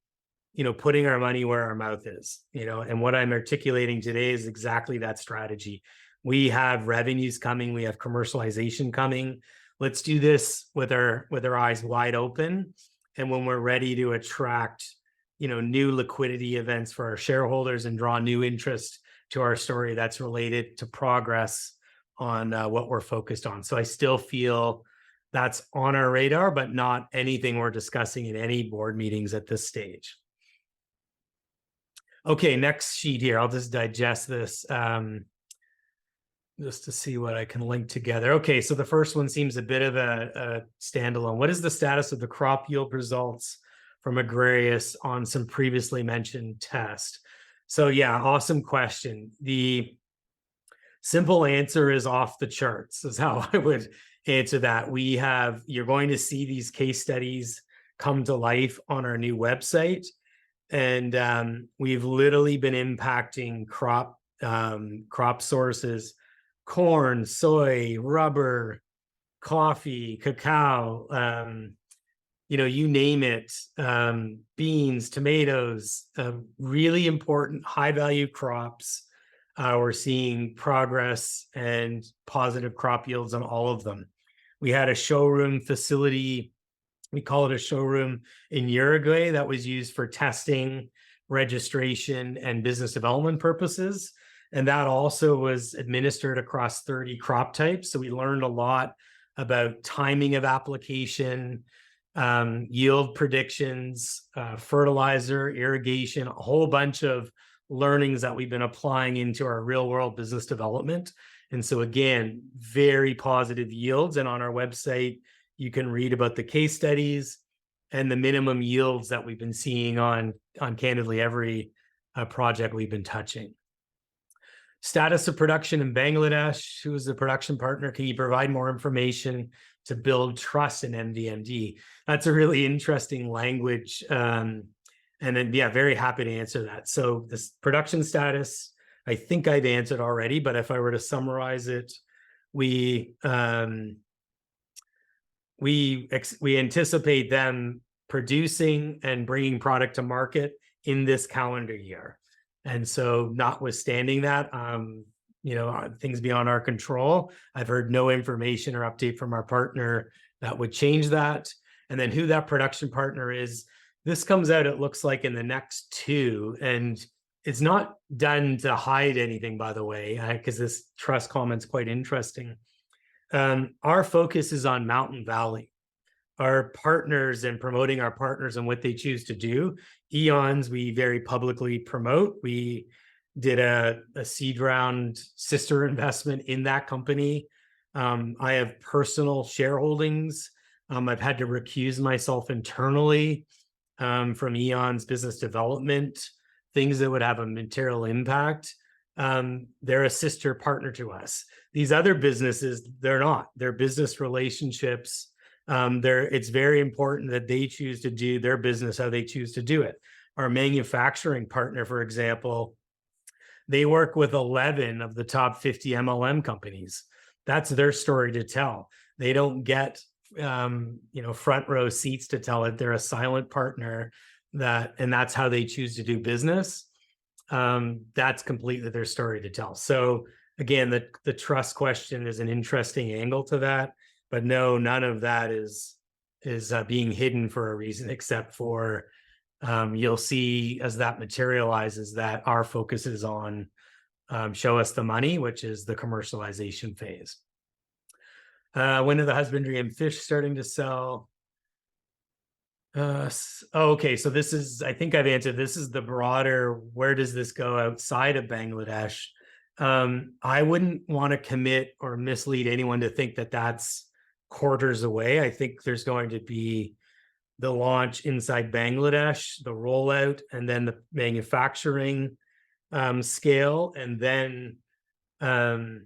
putting our money where our mouth is, and what I'm articulating today is exactly that strategy. We have revenues coming. We have commercialization coming. Let's do this with our eyes wide open. And when we're ready to attract, new liquidity events for our shareholders and draw new interest to our story, that's related to progress on what we're focused on. So I still feel that's on our radar, but not anything we're discussing in any board meetings at this stage. Okay, next sheet here. I'll just digest this just to see what I can link together. Okay, so the first one seems a bit of a standalone. What is the status of the crop yield results from Agrarius on some previously mentioned tests? So yeah, awesome question. The simple answer is off the charts, is how I would answer that. You're going to see these case studies come to life on our new website. And we've literally been impacting crop sources, corn, soy, rubber, coffee, cacao, you name it, beans, tomatoes, really important high value crops. We're seeing progress and positive crop yields on all of them. We had a showroom facility. We call it a showroom in Uruguay that was used for testing, registration, and business development purposes. And that also was administered across 30 crop types. So we learned a lot about timing of application, yield predictions, fertilizer, irrigation, a whole bunch of learnings that we've been applying into our real world business development. And so again, very positive yields. And on our website, you can read about the case studies and the minimum yields that we've been seeing on candidly every project we've been touching. Status of production in Bangladesh. Who is the production partner? Can you provide more information to build trust in MVMD? That's a really interesting language. And then, yeah, very happy to answer that. So this production status, I think I've answered already, but if I were to summarize it, we anticipate them producing and bringing product to market in this calendar year. And so notwithstanding that, things beyond our control, I've heard no information or update from our partner that would change that. And then who that production partner is, this comes out, it looks like, in the next 2. And it's not done to hide anything, by the way, because this trust comment's quite interesting. Our focus is on Mountain Valley. Our partners and promoting our partners and what they choose to do. Eons, we very publicly promote. We did a seed round sister investment in that company. I have personal shareholdings. I've had to recuse myself internally from Eon's business development, things that would have a material impact. They're a sister partner to us. These other businesses, they're not. They're business relationships. It's very important that they choose to do their business how they choose to do it. Our manufacturing partner, for example, they work with 11 of the top 50 MLM companies. That's their story to tell. They don't get front row seats to tell it. They're a silent partner, and that's how they choose to do business. That's completely their story to tell. So again, the trust question is an interesting angle to that. But no, none of that is being hidden for a reason, except for you'll see as that materializes that our focus is on show us the money, which is the commercialization phase. When are the husbandry and fish starting to sell? Okay, so this is, I think I've answered, this is the broader, where does this go outside of Bangladesh? I wouldn't want to commit or mislead anyone to think that that's quarters away. I think there's going to be the launch inside Bangladesh, the rollout, and then the manufacturing scale, and then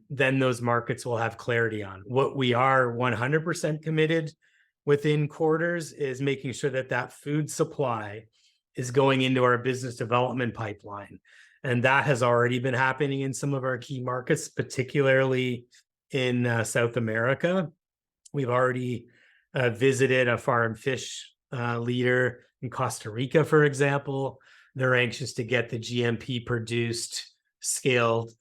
those markets will have clarity on. What we are 100% committed within quarters is making sure that that food supply is going into our business development pipeline. And that has already been happening in some of our key markets, particularly in South America. We've already visited a farm fish leader in Costa Rica, for example. They're anxious to get the GMP produced scaled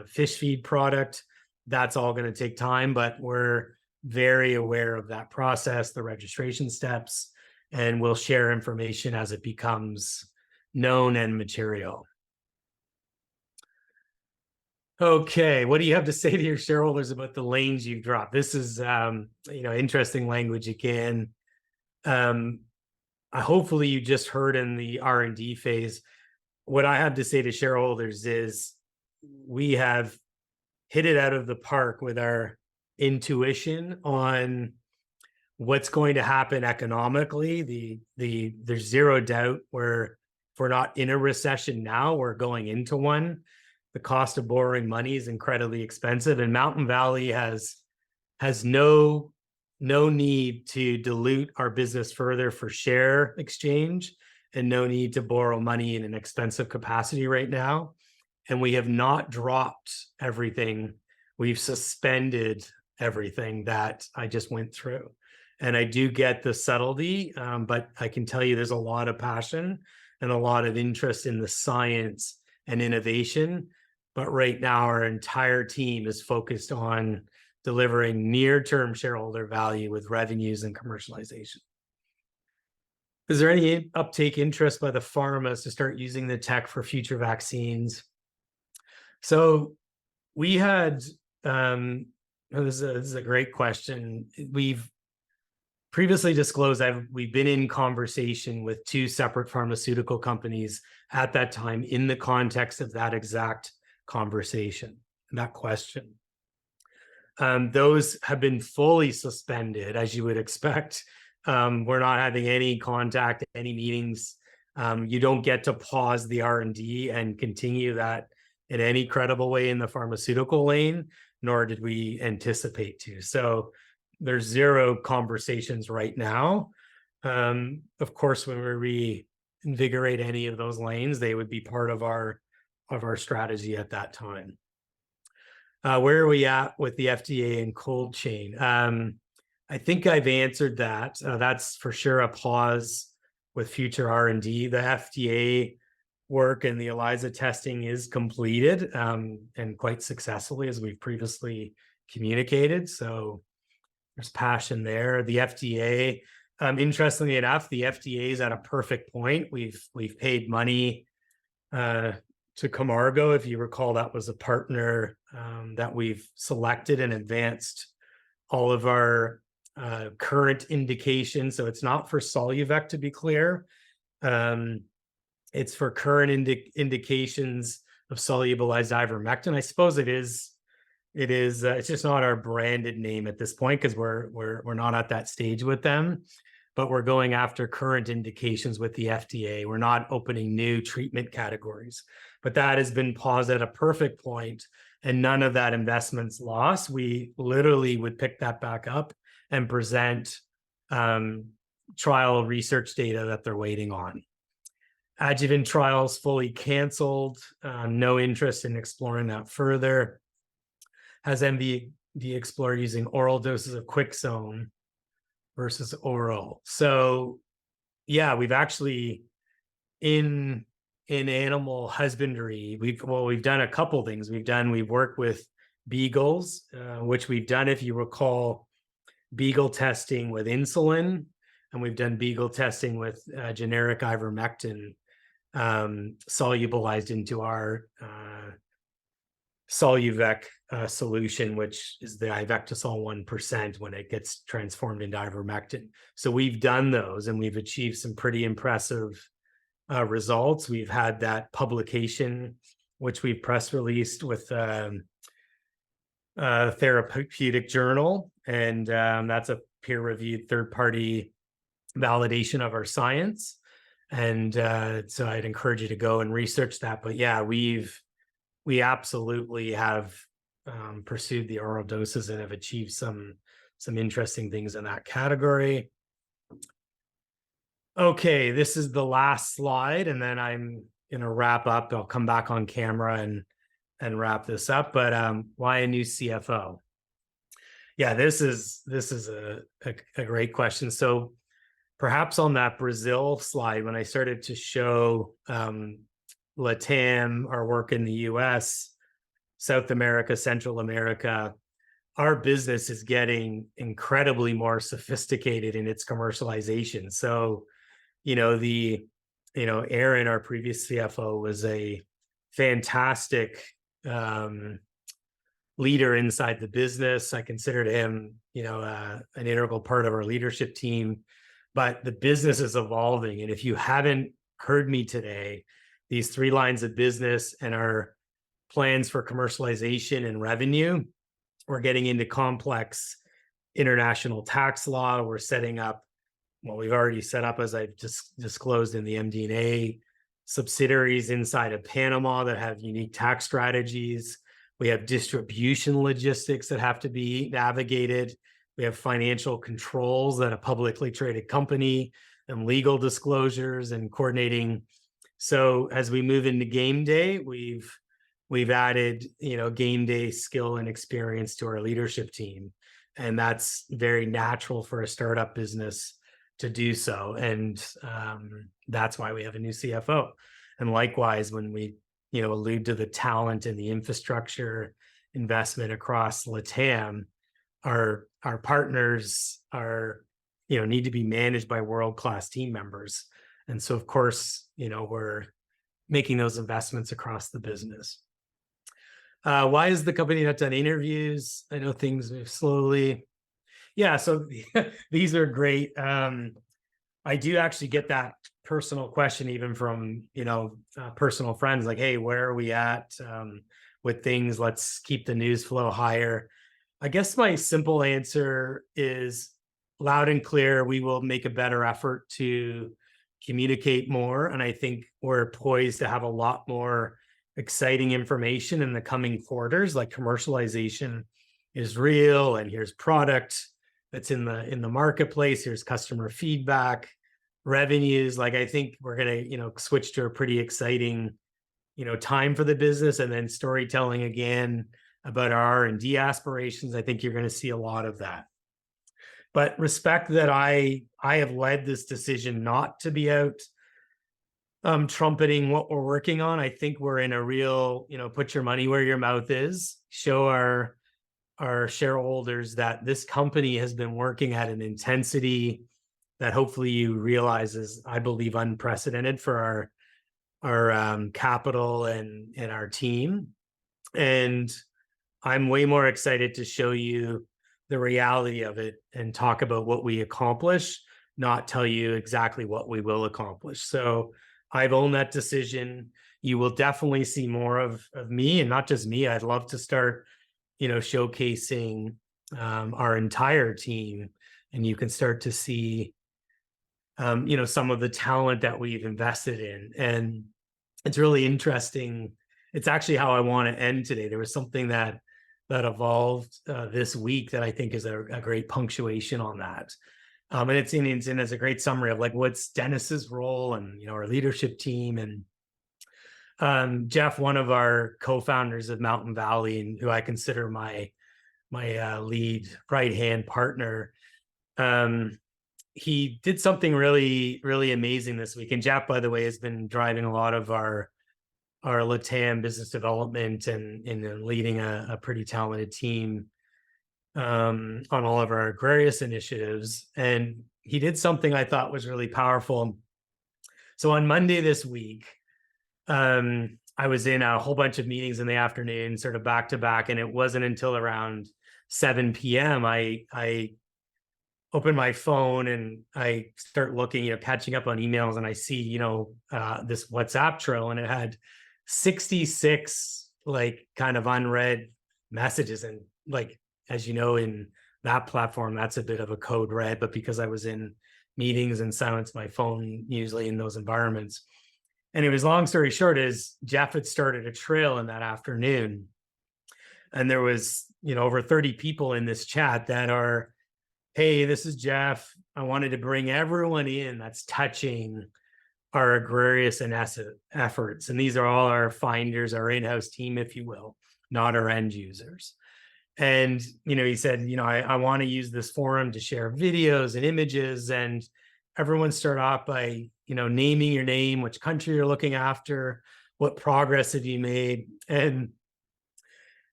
fish feed product. That's all going to take time, but we're very aware of that process, the registration steps, and we'll share information as it becomes known and material. Okay, what do you have to say to your shareholders about the lanes you've dropped? This is, interesting language again. Hopefully you just heard in the R&D phase. What I have to say to shareholders is we have hit it out of the park with our intuition on what's going to happen economically. There's zero doubt if we're not in a recession now, we're going into one. The cost of borrowing money is incredibly expensive, and Mountain Valley has no need to dilute our business further for share exchange, and no need to borrow money in an expensive capacity right now. And we have not dropped everything. We've suspended everything that I just went through. And I do get the subtlety, but I can tell you there's a lot of passion and a lot of interest in the science and innovation. But right now, our entire team is focused on delivering near-term shareholder value with revenues and commercialization. Is there any uptake interest by the pharmas to start using the tech for future vaccines? So we had This is a great question. We've previously disclosed we've been in conversation with two separate pharmaceutical companies at that time in the context of that exact conversation, that question. Those have been fully suspended, as you would expect. We're not having any contact, any meetings. You don't get to pause the R&D and continue that in any credible way in the pharmaceutical lane, nor did we anticipate to. So there's zero conversations right now. Of course, when we reinvigorate any of those lanes, they would be part of our strategy at that time. Where are we at with the FDA and cold chain? I think I've answered that. That's for sure a pause with future R&D. The FDA work and the ELISA testing is completed, and quite successfully, as we've previously communicated. So there's passion there. The FDA, interestingly enough, the FDA is at a perfect point. We've paid money to Camargo. If you recall, that was a partner that we've selected and advanced all of our current indications. So it's not for Solu-Vec, to be clear. It's for current indications of solubilized ivermectin. I suppose it is. It's just not our branded name at this point, because we're not at that stage with them. But we're going after current indications with the FDA. We're not opening new treatment categories. But that has been paused at a perfect point, and none of that investment's lost. We literally would pick that back up and present trial research data that they're waiting on. Adjuvant trials fully canceled. No interest in exploring that further. Has MVMD explored using oral doses of Quixone versus oral? So yeah, we've actually in animal husbandry, we've done a couple things. We've worked with beagles, which we've done, if you recall, beagle testing with insulin, and we've done beagle testing with generic ivermectin solubilized into our Solu-Vec solution, which is the ivectisol 1% when it gets transformed into ivermectin. So we've done those, and we've achieved some pretty impressive results. We've had that publication, which we press released with therapeutic journal, and that's a peer-reviewed third-party validation of our science. And so I'd encourage you to go and research that. But yeah, we absolutely have pursued the oral doses and have achieved some interesting things in that category. Okay, this is the last slide, and then I'm gonna wrap up. I'll come back on camera and wrap this up. But why a new CFO? Yeah, this is a great question. So perhaps on that Brazil slide, when I started to show LATAM, our work in the US, South America, Central America, our business is getting incredibly more sophisticated in its commercialization. So, Aaron, our previous CFO, was a fantastic leader inside the business. I considered him, an integral part of our leadership team. But the business is evolving. And if you haven't heard me today, these 3 lines of business and our plans for commercialization and revenue, we're getting into complex international tax law. We're setting up, we've already set up, as I've just disclosed in the MD&A, subsidiaries inside of Panama that have unique tax strategies. We have distribution logistics that have to be navigated. We have financial controls that a publicly traded company, and legal disclosures and coordinating. So as we move into game day, we've added, game day skill and experience to our leadership team. And that's very natural for a startup business to do so. And that's why we have a new CFO. And likewise, when we, allude to the talent and the infrastructure investment across LATAM, our partners need to be managed by world-class team members. And so, of course, we're making those investments across the business. Why has the company not done interviews? I know things move slowly. Yeah, so these are great. I do actually get that personal question even from, personal friends like, hey, where are we at with things? Let's keep the news flow higher. I guess my simple answer is loud and clear. We will make a better effort to communicate more. And I think we're poised to have a lot more exciting information in the coming quarters, like commercialization is real, and here's product that's in the marketplace, here's customer feedback, revenues. Like, I think we're going to switch to a pretty exciting time for the business, and then storytelling again about our R&D aspirations. I think you're going to see a lot of that. But respect that I have led this decision not to be out trumpeting what we're working on. I think we're in a real, put your money where your mouth is, show our shareholders that this company has been working at an intensity that hopefully you realize is, I believe, unprecedented for our capital and our team. And I'm way more excited to show you the reality of it and talk about what we accomplish, not tell you exactly what we will accomplish. So I've owned that decision. You will definitely see more of me, and not just me. I'd love to start, showcasing our entire team, and you can start to see, some of the talent that we've invested in. And it's really interesting. It's actually how I want to end today. There was something that evolved this week that I think is a great punctuation on that. And it's in as a great summary of like what's Dennis's role and our leadership team. And Jeff, one of our co-founders of Mountain Valley, and who I consider my lead right-hand partner, he did something really, really amazing this week. And Jeff, by the way, has been driving a lot of our LATAM business development and leading a pretty talented team on all of our Agrarius initiatives. And he did something I thought was really powerful. So on Monday this week, I was in a whole bunch of meetings in the afternoon, sort of back to back. And it wasn't until around 7 p.m. I open my phone and I start looking, catching up on emails, and I see, this WhatsApp trail, and it had 66 like kind of unread messages. And like, as you know, in that platform, that's a bit of a code red, but because I was in meetings and silenced my phone usually in those environments. And it was, long story short, is Jeff had started a trail in that afternoon. And there was, over 30 people in this chat that are, hey, this is Jeff. I wanted to bring everyone in that's touching our Agrarius and asset efforts. And these are all our finders, our in-house team, if you will, not our end users. And, he said, I want to use this forum to share videos and images. And everyone start off by, naming your name, which country you're looking after, what progress have you made. And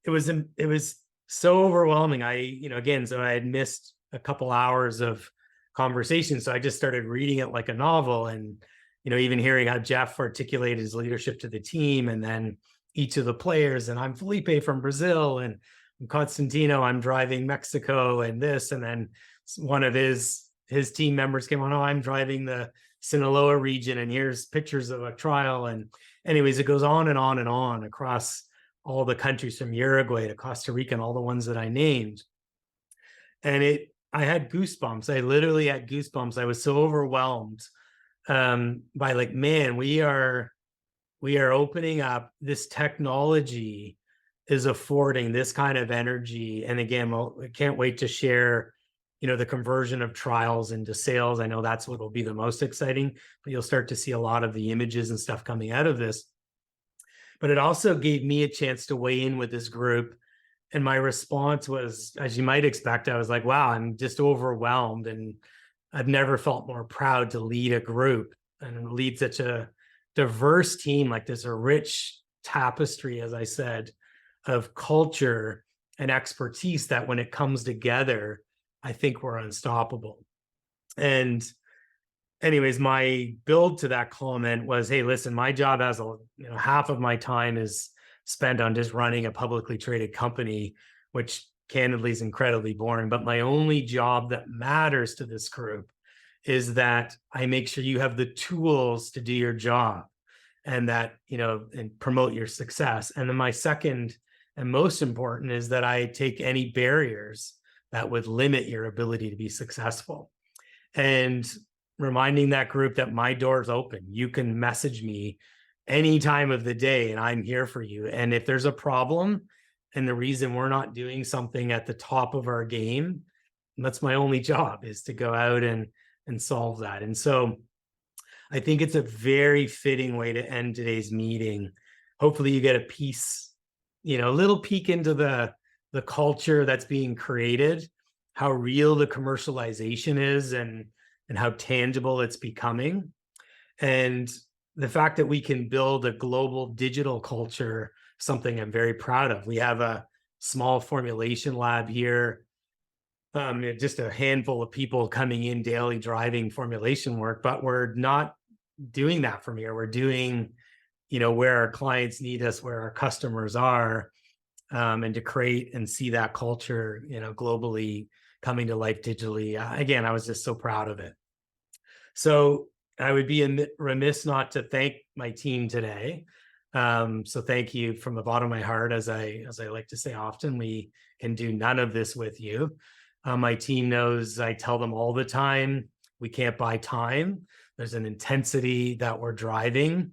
it was so overwhelming. So I had missed a couple hours of conversation. So I just started reading it like a novel, and, even hearing how Jeff articulated his leadership to the team, and then each of the players. And I'm Felipe from Brazil, and Constantino, I'm driving Mexico, and this. And then one of his team members came on, oh, I'm driving the Sinaloa region, and here's pictures of a trial. And anyways, it goes on and on and on across all the countries from Uruguay to Costa Rica and all the ones that I named. And I had goosebumps. I literally had goosebumps. I was so overwhelmed by like, man, we are opening up. This technology is affording this kind of energy. And again, I can't wait to share, the conversion of trials into sales. I know that's what will be the most exciting, but you'll start to see a lot of the images and stuff coming out of this. But it also gave me a chance to weigh in with this group. And my response was, as you might expect, I was like, wow, I'm just overwhelmed. And I've never felt more proud to lead a group and lead such a diverse team like this, a rich tapestry, as I said, of culture and expertise that when it comes together, I think we're unstoppable. And anyways, my build to that comment was, hey, listen, my job as half of my time is spent on just running a publicly traded company, which candidly is incredibly boring. But my only job that matters to this group is that I make sure you have the tools to do your job, and that, and promote your success. And then my second and most important is that I take any barriers that would limit your ability to be successful. And reminding that group that my door is open. You can message me any time of the day and I'm here for you. And if there's a problem and the reason we're not doing something at the top of our game, that's my only job, is to go out and solve that. And so I think it's a very fitting way to end today's meeting. Hopefully you get a piece, a little peek into the culture that's being created, how real the commercialization is, and how tangible it's becoming. And the fact that we can build a global digital culture, something I'm very proud of. We have a small formulation lab here, just a handful of people coming in daily driving formulation work, but we're not doing that from here. We're doing, where our clients need us, where our customers are, and to create and see that culture, globally coming to life digitally. Again, I was just so proud of it. So I would be remiss not to thank my team today. So thank you from the bottom of my heart. As I like to say often, we can do none of this with you. My team knows I tell them all the time, we can't buy time. There's an intensity that we're driving.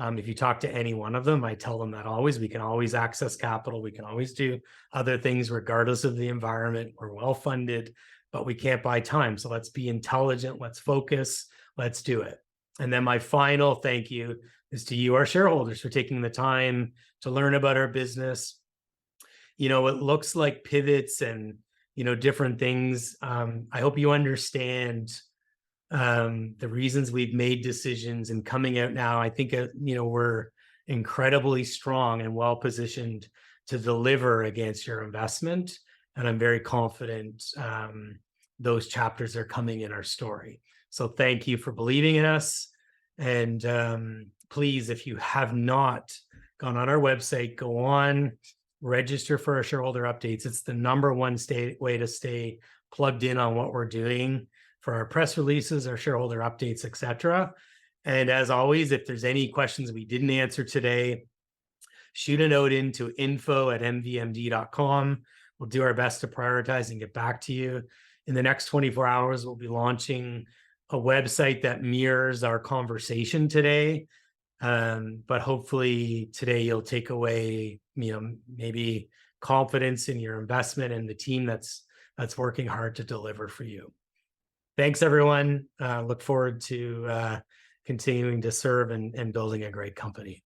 If you talk to any one of them, I tell them that always. We can always access capital. We can always do other things regardless of the environment. We're well funded, but we can't buy time. So let's be intelligent. Let's focus. Let's do it. And then my final thank you is to you, our shareholders, for taking the time to learn about our business. It looks like pivots and, different things. I hope you understand the reasons we've made decisions, and coming out now, I think, we're incredibly strong and well positioned to deliver against your investment. And I'm very confident those chapters are coming in our story. So thank you for believing in us. And please, if you have not gone on our website, go on, register for our shareholder updates. It's the number one way to stay plugged in on what we're doing for our press releases, our shareholder updates, etc. And as always, if there's any questions we didn't answer today, shoot a note into info@mvmd.com. We'll do our best to prioritize and get back to you. In the next 24 hours, we'll be launching a website that mirrors our conversation today. But hopefully today you'll take away, maybe confidence in your investment and the team that's working hard to deliver for you. Thanks, everyone. Look forward to continuing to serve and building a great company.